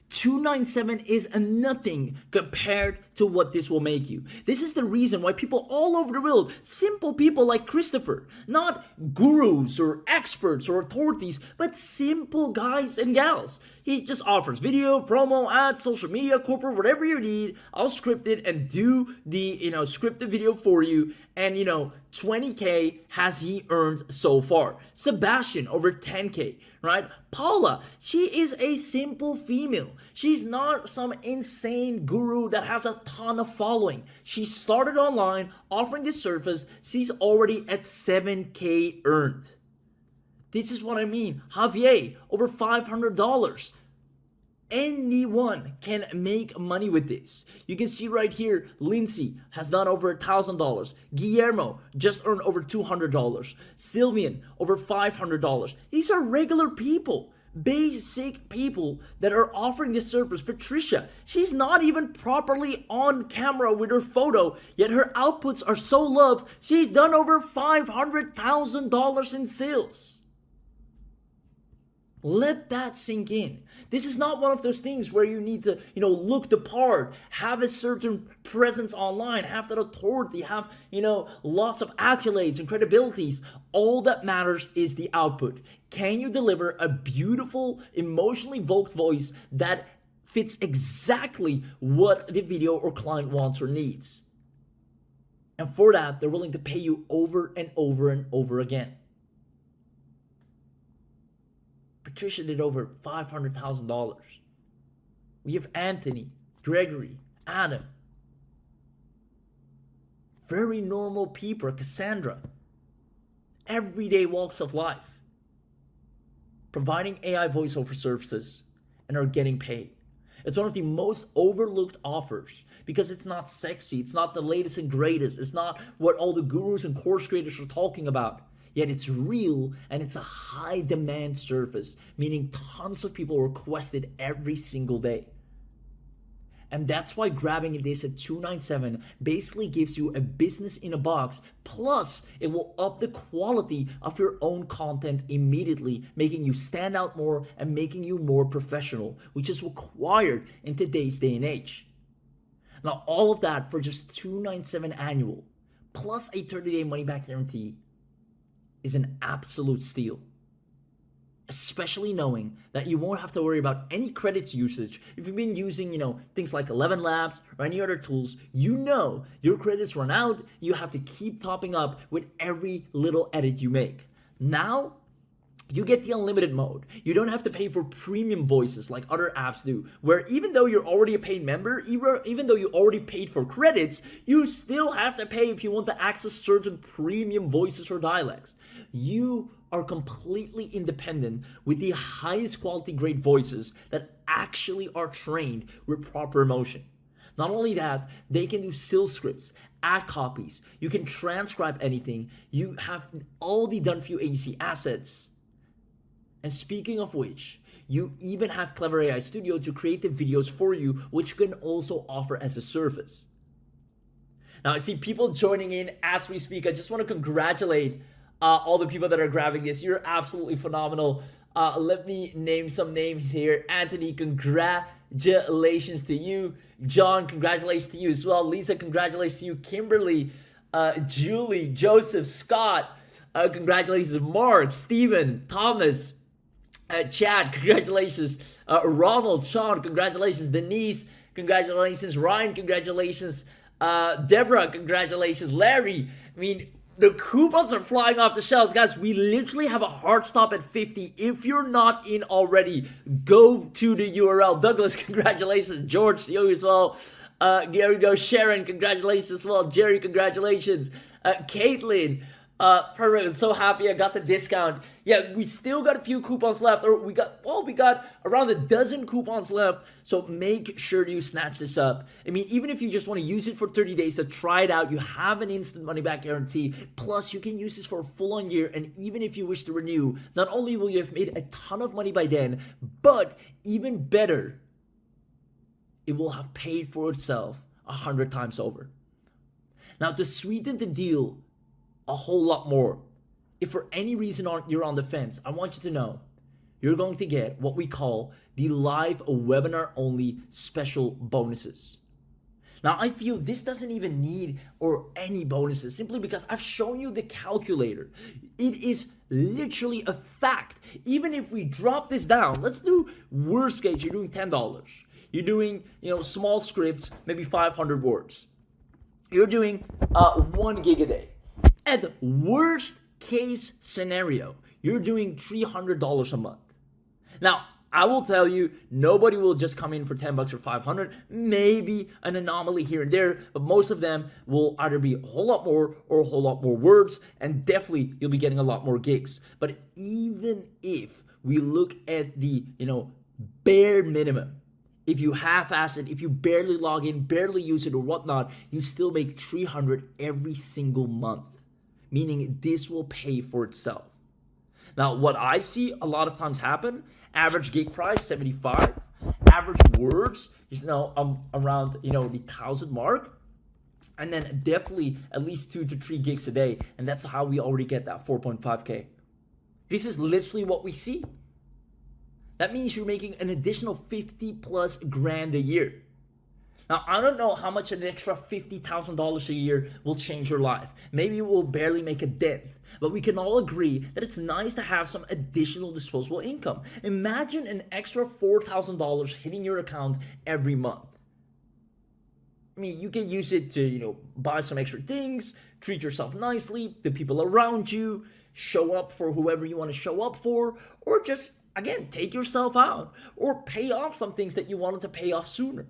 $297 is nothing compared to what this will make you. This is the reason why people all over the world, simple people like Christopher, not gurus or experts or authorities, but simple guys and gals. He just offers video, promo, ads, social media, corporate, whatever you need. I'll script it and do the, scripted video for you. And, 20K has he earned so far. Sebastian, over 10K, right? Paula, she is a simple female. She's not some insane guru that has a ton of following. She started online offering this service. She's already at 7K earned. This is what I mean. Javier, over $500. Anyone can make money with this. You can see right here, Lindsay has done over $1,000. Guillermo just earned over $200. Sylvian, over $500. These are regular people, basic people that are offering this service. Patricia, she's not even properly on camera with her photo, yet her outputs are so loved, she's done over $500,000 in sales. Let that sink in. This is not one of those things where you need to, look the part, have a certain presence online, have that authority, have, lots of accolades and credibilities. All that matters is the output. Can you deliver a beautiful, emotionally evoked voice that fits exactly what the video or client wants or needs? And for that, they're willing to pay you over and over and over again. Patricia did over $500,000. We have Anthony, Gregory, Adam. Very normal people, Cassandra. Everyday walks of life. Providing AI voiceover services and are getting paid. It's one of the most overlooked offers because it's not sexy. It's not the latest and greatest. It's not what all the gurus and course creators are talking about. Yet it's real and it's a high demand service, meaning tons of people request it every single day. And that's why grabbing this at $297 basically gives you a business in a box, plus it will up the quality of your own content immediately, making you stand out more and making you more professional, which is required in today's day and age. Now, all of that for just $297 annual, plus a 30-day money-back guarantee, is an absolute steal. Especially knowing that you won't have to worry about any credits usage. If you've been using, things like 11 Labs or any other tools, your credits run out, you have to keep topping up with every little edit you make. Now, you get the unlimited mode. You don't have to pay for premium voices like other apps do, where even though you're already a paid member, even though you already paid for credits, you still have to pay if you want to access certain premium voices or dialects. You are completely independent with the highest quality great voices that actually are trained with proper emotion. Not only that, they can do SIL scripts, ad copies, you can transcribe anything, you have all the done for you AEC assets. And speaking of which, you even have Clever AI Studio to create the videos for you, which you can also offer as a service. Now, I see people joining in as we speak. I just want to congratulate all the people that are grabbing this. You're absolutely phenomenal. Let me name some names here. Anthony, congratulations to you. John, congratulations to you as well. Lisa, congratulations to you. Kimberly, Julie, Joseph, Scott, congratulations. Mark, Stephen, Thomas, Chad, congratulations. Ronald, Sean, congratulations. Denise, congratulations. Ryan, congratulations. Deborah, congratulations. Larry, the coupons are flying off the shelves. Guys, we literally have a hard stop at 50. If you're not in already, go to the URL. Douglas, congratulations. George, you as well. Here we go. Sharon, congratulations as well. Jerry, congratulations. Caitlin, perfect. I'm so happy I got the discount. Yeah, we still got a few coupons left, or we got around a dozen coupons left. So make sure you snatch this up. Even if you just want to use it for 30 days to try it out, you have an instant money back guarantee. Plus, you can use this for a full-on year. And even if you wish to renew, not only will you have made a ton of money by then, but even better, it will have paid for itself 100 times over. Now, to sweeten the deal a whole lot more, if for any reason you're on the fence, I want you to know you're going to get what we call the live webinar only special bonuses. Now, I feel this doesn't even need or any bonuses simply because I've shown you the calculator. It is literally a fact. Even if we drop this down, let's do worst case, you're doing $10. You're doing, small scripts, maybe 500 words. You're doing 1 gig a day. At the worst case scenario, you're doing $300 a month. Now, I will tell you, nobody will just come in for $10 or 500, maybe an anomaly here and there, but most of them will either be a whole lot more or a whole lot more words, and definitely you'll be getting a lot more gigs. But even if we look at the, bare minimum, if you half-ass it, if you barely log in, barely use it or whatnot, you still make $300 every single month, meaning this will pay for itself. Now, what I see a lot of times happen, average gig price, 75, average words is around, the 1,000 mark. And then definitely at least 2 to 3 gigs a day. And that's how we already get that 4.5K. This is literally what we see. That means you're making an additional 50 plus grand a year. Now, I don't know how much an extra $50,000 a year will change your life. Maybe it will barely make a dent. But we can all agree that it's nice to have some additional disposable income. Imagine an extra $4,000 hitting your account every month. I mean, you can use it to, buy some extra things, treat yourself nicely, the people around you, show up for whoever you want to show up for, or just, again, take yourself out, or pay off some things that you wanted to pay off sooner.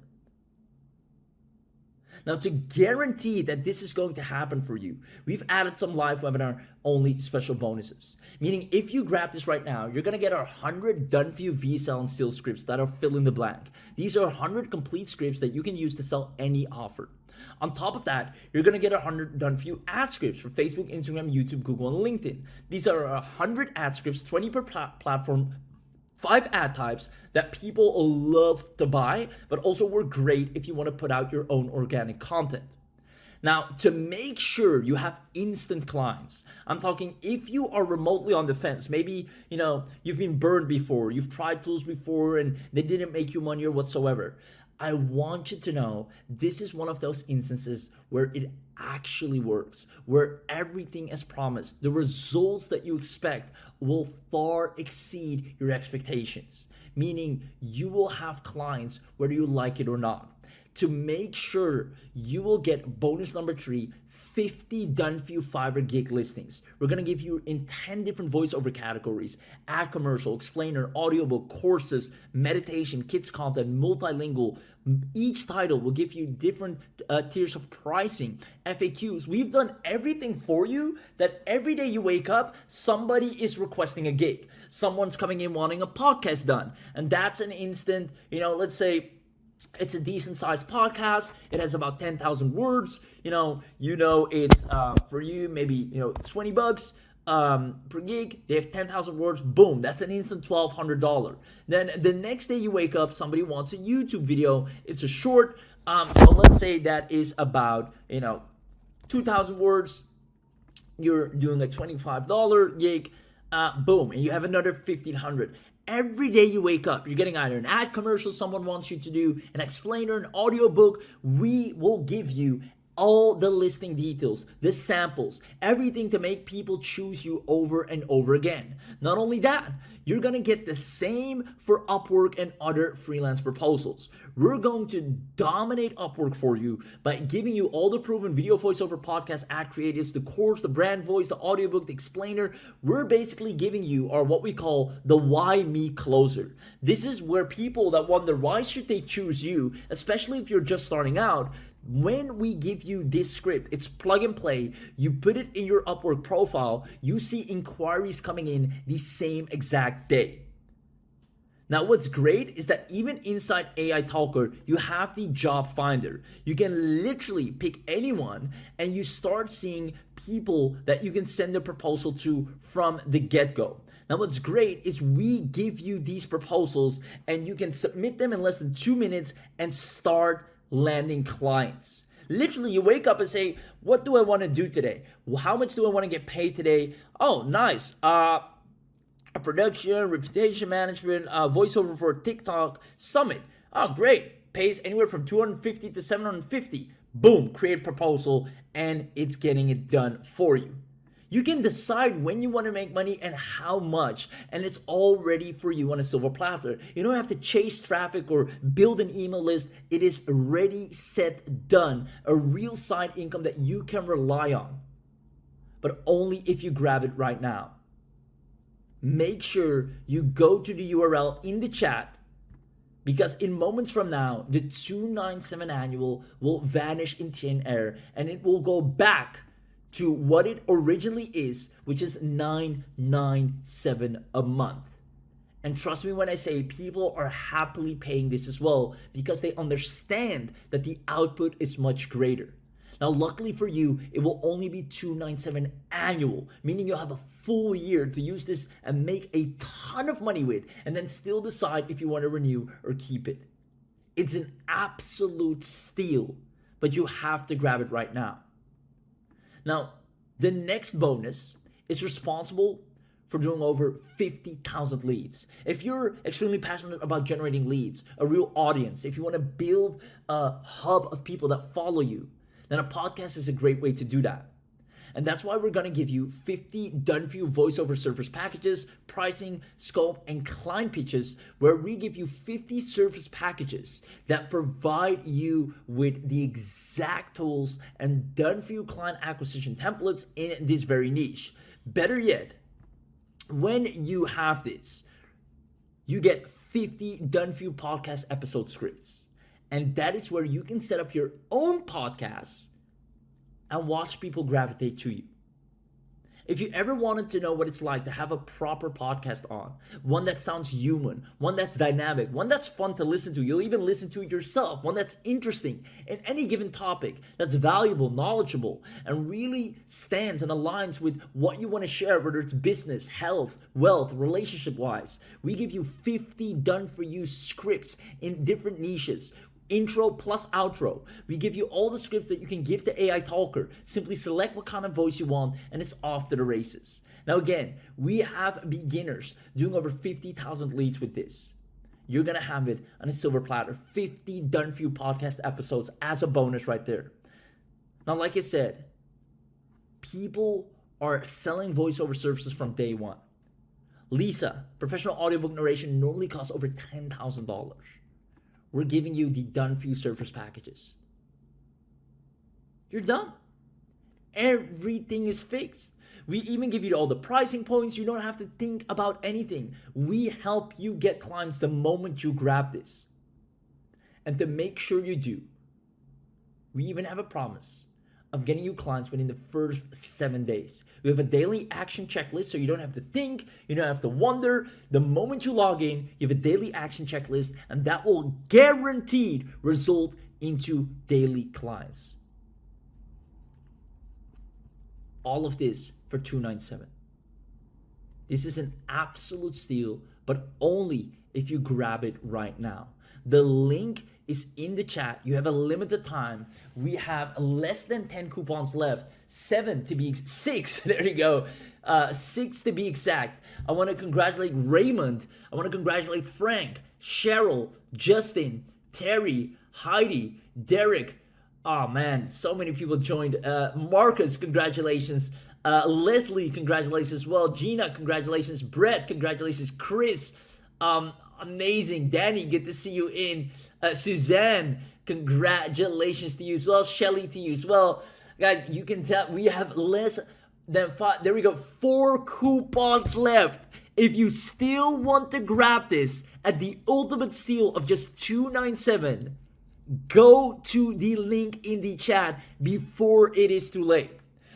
Now, to guarantee that this is going to happen for you, we've added some live webinar only special bonuses. Meaning, if you grab this right now, you're going to get our 100 done for you VSell and sales scripts that are fill in the blank. These are 100 complete scripts that you can use to sell any offer. On top of that, you're going to get 100 done for you ad scripts for Facebook, Instagram, YouTube, Google, and LinkedIn. These are 100 ad scripts, 20 per platform, 5 ad types that people love to buy, but also work great if you want to put out your own organic content. Now, to make sure you have instant clients, I'm talking if you are remotely on the fence, maybe, you've been burned before, you've tried tools before and they didn't make you money or whatsoever. I want you to know this is one of those instances where it actually works, where everything is promised. The results that you expect will far exceed your expectations, meaning you will have clients whether you like it or not. To make sure you will get bonus number 3, 50 done for you Fiverr gig listings. We're gonna give you in 10 different voiceover categories: ad commercial, explainer, audiobook, courses, meditation, kids content, multilingual. Each title will give you different tiers of pricing, FAQs. We've done everything for you that every day you wake up, somebody is requesting a gig. Someone's coming in wanting a podcast done. And that's an instant, let's say, it's a decent sized podcast. It has about 10,000 words. It's for you, maybe, $20 per gig. They have 10,000 words. Boom. That's an instant $1,200. Then the next day you wake up, somebody wants a YouTube video. It's a short. So let's say that is about, 2,000 words. You're doing a $25 gig. Boom. And you have another 1,500. Every day you wake up, you're getting either an ad commercial someone wants you to do, an explainer, an audiobook. We will give you all the listing details, the samples, everything to make people choose you over and over again. Not only that, you're gonna get the same for Upwork and other freelance proposals. We're going to dominate Upwork for you by giving you all the proven video voiceover podcast ad creatives, the course, the brand voice, the audiobook, the explainer. We're basically giving you what we call the why me closer. This is where people that wonder why should they choose you, especially if you're just starting out. When we give you this script, it's plug and play. You put it in your Upwork profile, you see inquiries coming in the same exact day. Now, what's great is that even inside AI Talker, you have the job finder. You can literally pick anyone and you start seeing people that you can send a proposal to from the get-go. Now, what's great is we give you these proposals and you can submit them in less than 2 minutes and start landing clients. Literally, you wake up and say, what do I want to do today? How much do I want to get paid today? Oh, nice. Production, reputation management, voiceover for TikTok summit. Oh, great. Pays anywhere from 250 to 750. Boom, create proposal, and it's getting it done for you. You can decide when you want to make money and how much, and it's all ready for you on a silver platter. You don't have to chase traffic or build an email list. It is ready, set, done. A real side income that you can rely on, but only if you grab it right now. Make sure you go to the URL in the chat, because in moments from now, the 297 annual will vanish in thin air and it will go back to what it originally is, which is $997 a month. And trust me when I say people are happily paying this as well, because they understand that the output is much greater. Now, luckily for you, it will only be $297 annual, meaning you'll have a full year to use this and make a ton of money with, and then still decide if you want to renew or keep it. It's an absolute steal, but you have to grab it right now. Now, the next bonus is responsible for doing over 50,000 leads. If you're extremely passionate about generating leads, a real audience, if you want to build a hub of people that follow you, then a podcast is a great way to do that. And that's why we're going to give you 50 done-for-you voiceover service packages, pricing, scope, and client pitches, where we give you 50 service packages that provide you with the exact tools and done-for-you client acquisition templates in this very niche. Better yet, when you have this, you get 50 done-for-you podcast episode scripts. And that is where you can set up your own podcast and watch people gravitate to you. If you ever wanted to know what it's like to have a proper podcast on, one that sounds human, one that's dynamic, one that's fun to listen to, you'll even listen to it yourself, one that's interesting in any given topic, that's valuable, knowledgeable, and really stands and aligns with what you want to share, whether it's business, health, wealth, relationship-wise, we give you 50 done-for-you scripts in different niches. Intro plus outro. We give you all the scripts that you can give to AI Talker. Simply select what kind of voice you want and it's off to the races. Now again, we have beginners doing over 50,000 leads with this. You're going to have it on a silver platter. 50 done-for-you podcast episodes as a bonus right there. Now, like I said, people are selling voiceover services from day one. Lisa, professional audiobook narration, normally costs over $10,000. We're giving you the done-for-you service packages. You're done. Everything is fixed. We even give you all the pricing points. You don't have to think about anything. We help you get clients the moment you grab this. And to make sure you do, we even have a promise of getting you clients within the first 7 days. We have a daily action checklist, so you don't have to think, you don't have to wonder. The moment you log in, you have a daily action checklist, and that will guaranteed result into daily clients. All of this for $297. This is an absolute steal, but only if you grab it right now. The link is in the chat. You have a limited time. We have less than 10 coupons left. 7 to be 6. There you go. 6 to be exact. I want to congratulate Raymond. I want to congratulate Frank, Cheryl, Justin, Terry, Heidi, Derek. Oh man, so many people joined. Marcus, congratulations. Leslie, congratulations as well. Gina, congratulations. Brett, congratulations. Chris, amazing. Danny, good to see you in. Suzanne, congratulations to you as well. Shelly, to you as well. Guys, you can tell we have less than 5. There we go. 4 coupons left. If you still want to grab this at the ultimate steal of just $297, go to the link in the chat before it is too late.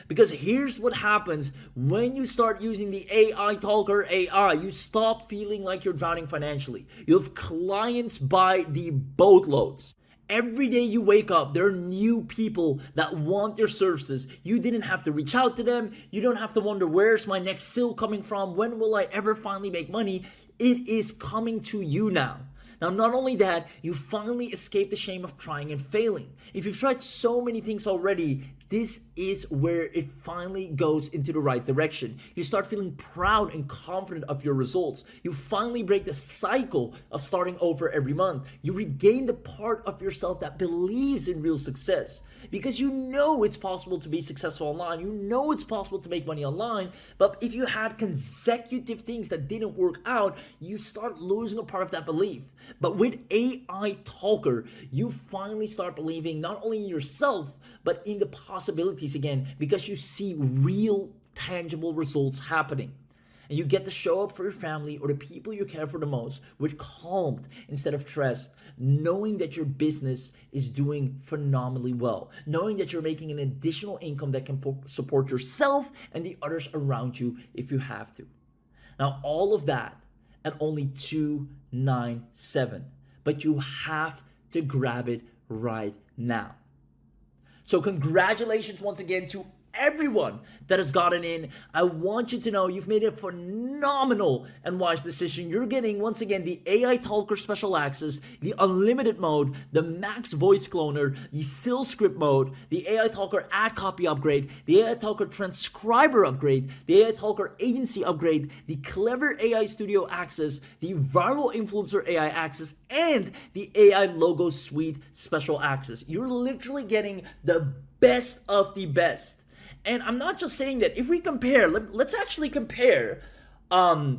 Because here's what happens when you start using the AI Talker AI. You stop feeling like you're drowning financially. You have clients by the boatloads. Every day you wake up, there are new people that want your services. You didn't have to reach out to them. You don't have to wonder, where's my next sale coming from? When will I ever finally make money? It is coming to you now. Now, not only that, you finally escape the shame of trying and failing. If you've tried so many things already, this is where it finally goes into the right direction. You start feeling proud and confident of your results. You finally break the cycle of starting over every month. You regain the part of yourself that believes in real success. Because you know it's possible to be successful online. You know it's possible to make money online. But if you had consecutive things that didn't work out, you start losing a part of that belief. But with AI Talker, you finally start believing not only in yourself, but in the possibilities again, because you see real, tangible results happening. And you get to show up for your family or the people you care for the most with calm instead of stress, knowing that your business is doing phenomenally well, knowing that you're making an additional income that can support yourself and the others around you if you have to. Now, all of that at only $297, but you have to grab it right now. So congratulations once again to everyone that has gotten in. I want you to know you've made a phenomenal and wise decision. You're getting, once again, the AI Talker Special Access, the Unlimited mode, the Max Voice Cloner, the Sil Script mode, the AI Talker Ad Copy upgrade, the AI Talker Transcriber upgrade, the AI Talker Agency upgrade, the Clever AI Studio Access, the Viral Influencer AI Access, and the AI Logo Suite Special Access. You're literally getting the best of the best. And I'm not just saying that. If we compare, let's actually compare a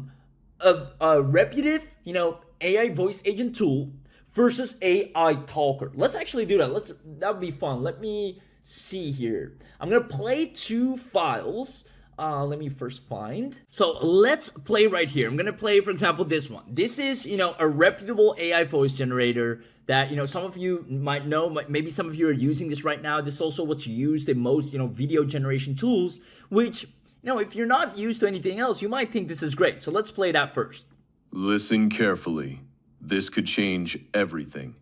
reputable, AI voice agent tool versus AI Talker. Let's actually do that. That would be fun. Let me see here. I'm gonna play two files. Let me first find. So let's play right here. I'm gonna play, for example, this one. This is, a reputable AI voice generator that, some of you might know. Maybe some of you are using this right now. This is also what's used in most, video generation tools, which, if you're not used to anything else, you might think this is great. So let's play that first. Listen carefully. This could change everything.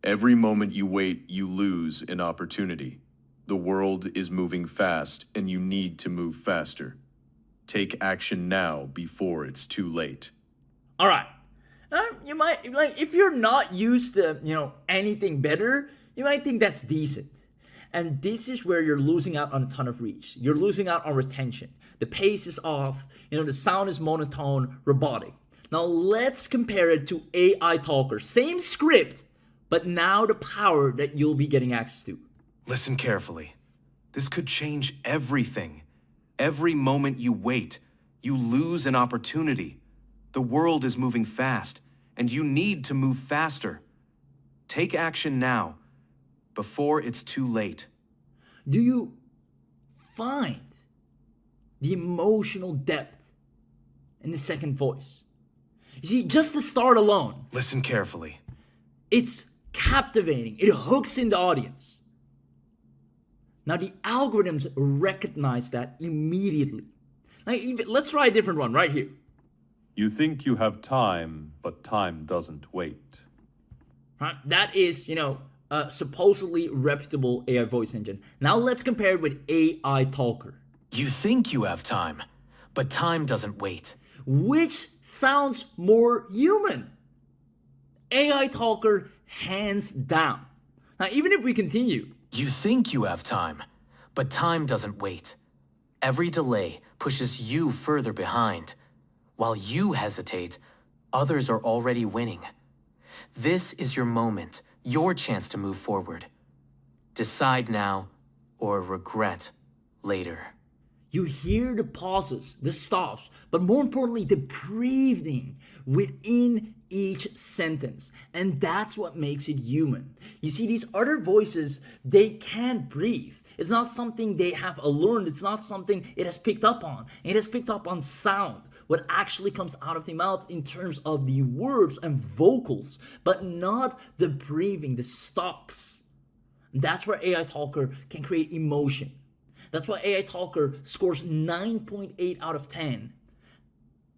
Every moment you wait, you lose an opportunity. The world is moving fast, and you need to move faster. Take action now before it's too late. All right. You might, if you're not used to, anything better, you might think that's decent. And this is where you're losing out on a ton of reach. You're losing out on retention. The pace is off. The sound is monotone, robotic. Now let's compare it to AI Talker. Same script, but now the power that you'll be getting access to. Listen carefully. This could change everything. Every moment you wait, you lose an opportunity. The world is moving fast, and you need to move faster. Take action now, before it's too late. Do you find the emotional depth in the second voice? You see, just the start alone. Listen carefully. It's captivating. It hooks in the audience. Now, the algorithms recognize that immediately. Let's try a different one right here. You think you have time, but time doesn't wait. Right? That is, a supposedly reputable AI voice engine. Now let's compare it with AI Talker. You think you have time, but time doesn't wait. Which sounds more human? AI Talker, hands down. Now, even if we continue. You think you have time, but time doesn't wait. Every delay pushes you further behind. While you hesitate, others are already winning. This is your moment, your chance to move forward. Decide now or regret later. You hear the pauses, the stops, but more importantly, the breathing within each sentence. And that's what makes it human. You see, these other voices, they can't breathe. It's not something they have learned. It's not something it has picked up on. It has picked up on sound, what actually comes out of the mouth in terms of the words and vocals, but not the breathing, the stops. That's where AI Talker can create emotion. That's why AI Talker scores 9.8 out of 10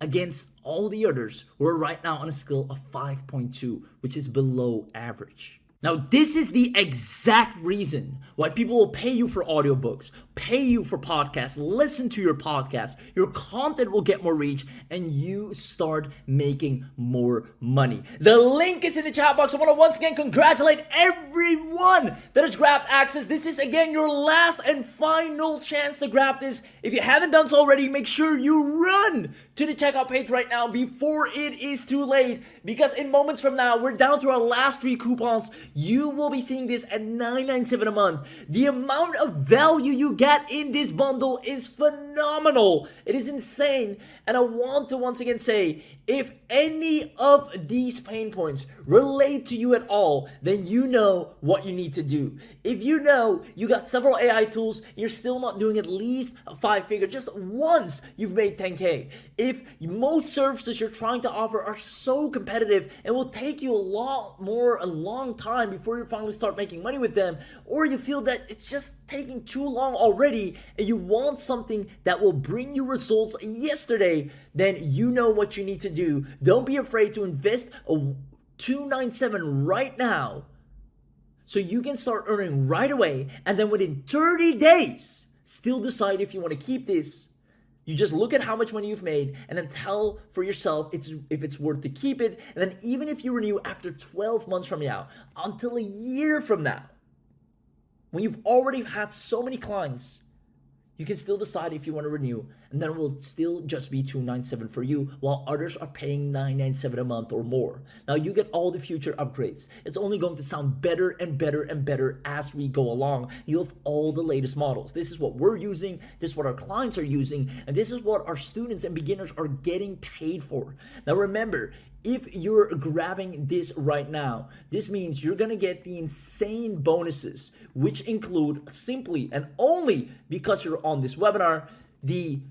against all the others who are right now on a scale of 5.2, which is below average. Now, this is the exact reason why people will pay you for audiobooks, pay you for podcasts, listen to your podcast, your content will get more reach, and you start making more money. The link is in the chat box. I want to once again congratulate everyone that has grabbed access. This is again your last and final chance to grab this. If you haven't done so already, make sure you run to the checkout page right now before it is too late, because in moments from now, we're down to our last 3 coupons. You will be seeing this at $9.97 a month. The amount of value you get in this bundle is phenomenal. It is insane. And I want to once again say, if any of these pain points relate to you at all, then you know what you need to do. If you know you got several AI tools, you're still not doing at least a 5-figure, just once you've made 10K. If most services you're trying to offer are so competitive and will take you a long time before you finally start making money with them, or you feel that it's just taking too long already and you want something that will bring you results yesterday, then you know what you need to do. Don't be afraid to invest a $297 right now so you can start earning right away, and then within 30 days still decide if you want to keep this. You just look at how much money you've made and then tell for yourself if it's worth to keep it. And then even if you renew after 12 months from now, until a year from now, when you've already had so many clients, you can still decide if you want to renew, and then it will still just be $297 for you, while others are paying $997 a month or more. Now you get all the future upgrades. It's only going to sound better and better and better as we go along. You'll have all the latest models. This is what we're using, this is what our clients are using, and this is what our students and beginners are getting paid for. Now remember, if you're grabbing this right now, this means you're gonna get the insane bonuses, which include simply and only because you're on this webinar, the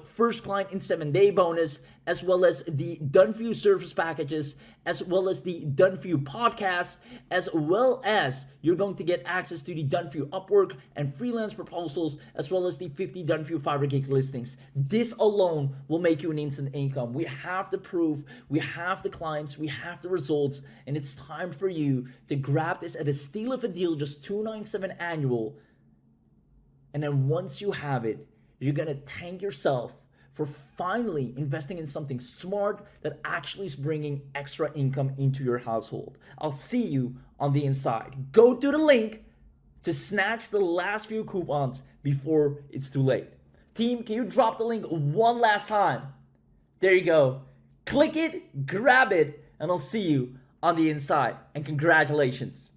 first client in 7-day bonus, as well as the Done For You service packages, as well as the Done For You podcasts, as well as you're going to get access to the Done For You Upwork and freelance proposals, as well as the 50 Done For You Fiverr gig listings. This alone will make you an instant income. We have the proof, we have the clients, we have the results, and it's time for you to grab this at a steal of a deal, just $297 annual. And then once you have it, you're gonna thank yourself for finally investing in something smart that actually is bringing extra income into your household. I'll see you on the inside. Go to the link to snatch the last few coupons before it's too late. Team, can you drop the link one last time? There you go. Click it, grab it, and I'll see you on the inside. And congratulations.